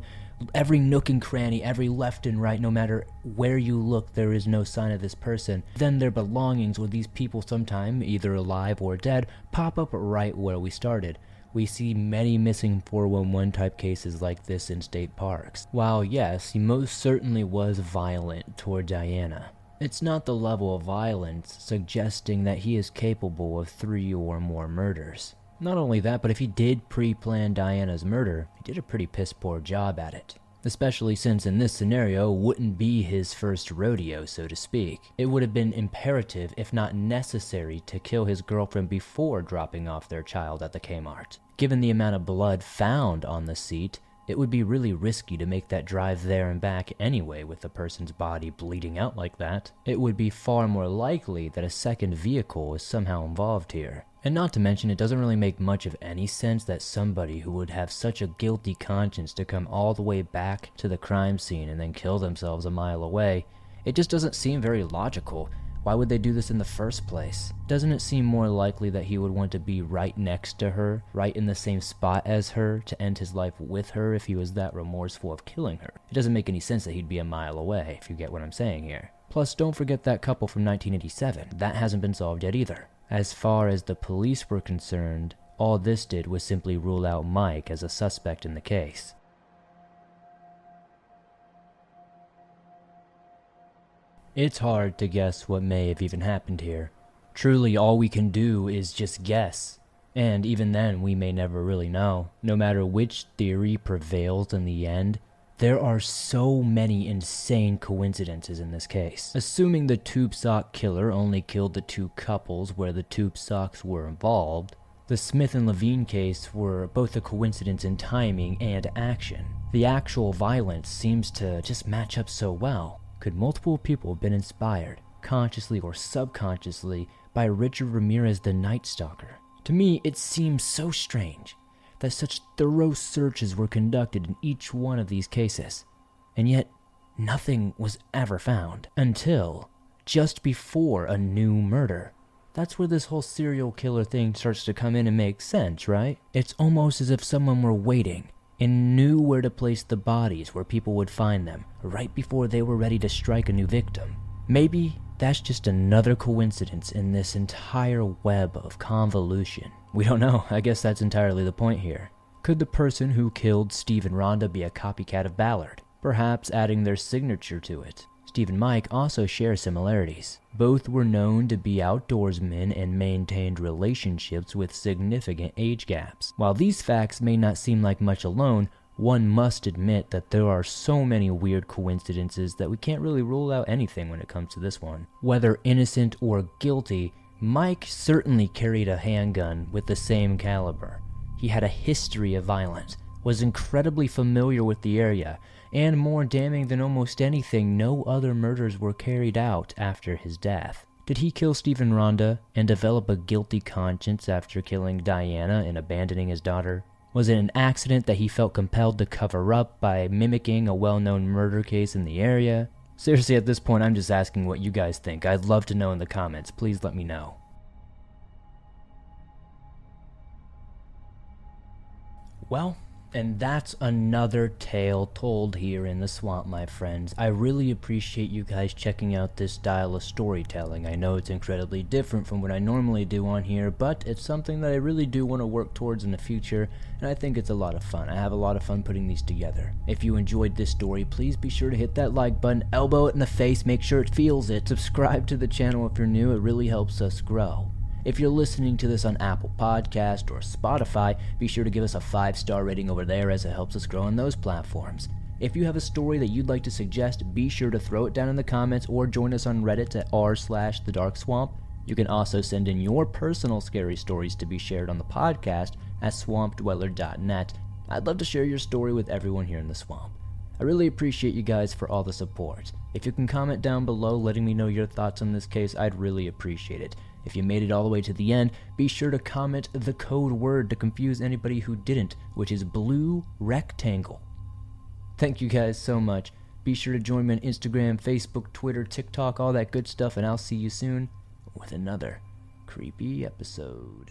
every nook and cranny, every left and right, no matter where you look, there is no sign of this person. Then their belongings, with these people sometime either alive or dead, pop up right where we started. We see many missing 411 type cases like this in state parks. While yes, he most certainly was violent toward Diana, it's not the level of violence suggesting that he is capable of 3 or more murders. Not only that, but if he did pre-plan Diana's murder, he did a pretty piss-poor job at it. Especially since in this scenario wouldn't be his first rodeo, so to speak. It would have been imperative, if not necessary, to kill his girlfriend before dropping off their child at the Kmart. Given the amount of blood found on the seat, it would be really risky to make that drive there and back anyway with the person's body bleeding out like that. It would be far more likely that a second vehicle is somehow involved here. And not to mention, it doesn't really make much of any sense that somebody who would have such a guilty conscience to come all the way back to the crime scene and then kill themselves a mile away It just doesn't seem very logical. Why would they do this in the first place? Doesn't it seem more likely that he would want to be right next to her, right in the same spot as her, to end his life with her if he was that remorseful of killing her? It doesn't make any sense that he'd be a mile away, if you get what I'm saying here. Plus, don't forget that couple from 1987. That hasn't been solved yet either. As far as the police were concerned, all this did was simply rule out Mike as a suspect in the case. It's hard to guess what may have even happened here. Truly, all we can do is just guess. And even then, we may never really know. No matter which theory prevails in the end, there are so many insane coincidences in this case. Assuming the tube sock killer only killed the two couples where the tube socks were involved, the Smith and Levine case were both a coincidence in timing and action. The actual violence seems to just match up so well. Could multiple people have been inspired, consciously or subconsciously, by Richard Ramirez the Night Stalker? To me, it seems so strange that such thorough searches were conducted in each one of these cases, and yet nothing was ever found until just before a new murder. That's where this whole serial killer thing starts to come in and make sense, right? It's almost as if someone were waiting and knew where to place the bodies where people would find them right before they were ready to strike a new victim. Maybe that's just another coincidence in this entire web of convolution. We don't know. I guess that's entirely the point here. Could the person who killed Steve and Rhonda be a copycat of Ballard, perhaps adding their signature to it? Steve and Mike also share similarities. Both were known to be outdoorsmen and maintained relationships with significant age gaps. While these facts may not seem like much alone, one must admit that there are so many weird coincidences that we can't really rule out anything when it comes to this one. Whether innocent or guilty, Mike certainly carried a handgun with the same caliber. He had a history of violence, was incredibly familiar with the area, and more damning than almost anything, no other murders were carried out after his death. Did he kill Steve and Rhonda and develop a guilty conscience after killing Diana and abandoning his daughter? Was it an accident that he felt compelled to cover up by mimicking a well-known murder case in the area? Seriously, at this point, I'm just asking what you guys think. I'd love to know in the comments. Please let me know. Well, and that's another tale told here in the swamp, my friends. I really appreciate you guys checking out this style of storytelling. I know it's incredibly different from what I normally do on here, but it's something that I really do want to work towards in the future, and I think it's a lot of fun. I have a lot of fun putting these together. If you enjoyed this story, please be sure to hit that like button, elbow it in the face, make sure it feels it. Subscribe to the channel if you're new, it really helps us grow. If you're listening to this on Apple Podcast or Spotify, be sure to give us a 5-star rating over there as it helps us grow on those platforms. If you have a story that you'd like to suggest, be sure to throw it down in the comments or join us on Reddit at r/thedarkswamp. You can also send in your personal scary stories to be shared on the podcast at swampdweller.net. I'd love to share your story with everyone here in the swamp. I really appreciate you guys for all the support. If you can comment down below letting me know your thoughts on this case, I'd really appreciate it. If you made it all the way to the end, be sure to comment the code word to confuse anybody who didn't, which is blue rectangle. Thank you guys so much. Be sure to join me on Instagram, Facebook, Twitter, TikTok, all that good stuff, and I'll see you soon with another creepy episode.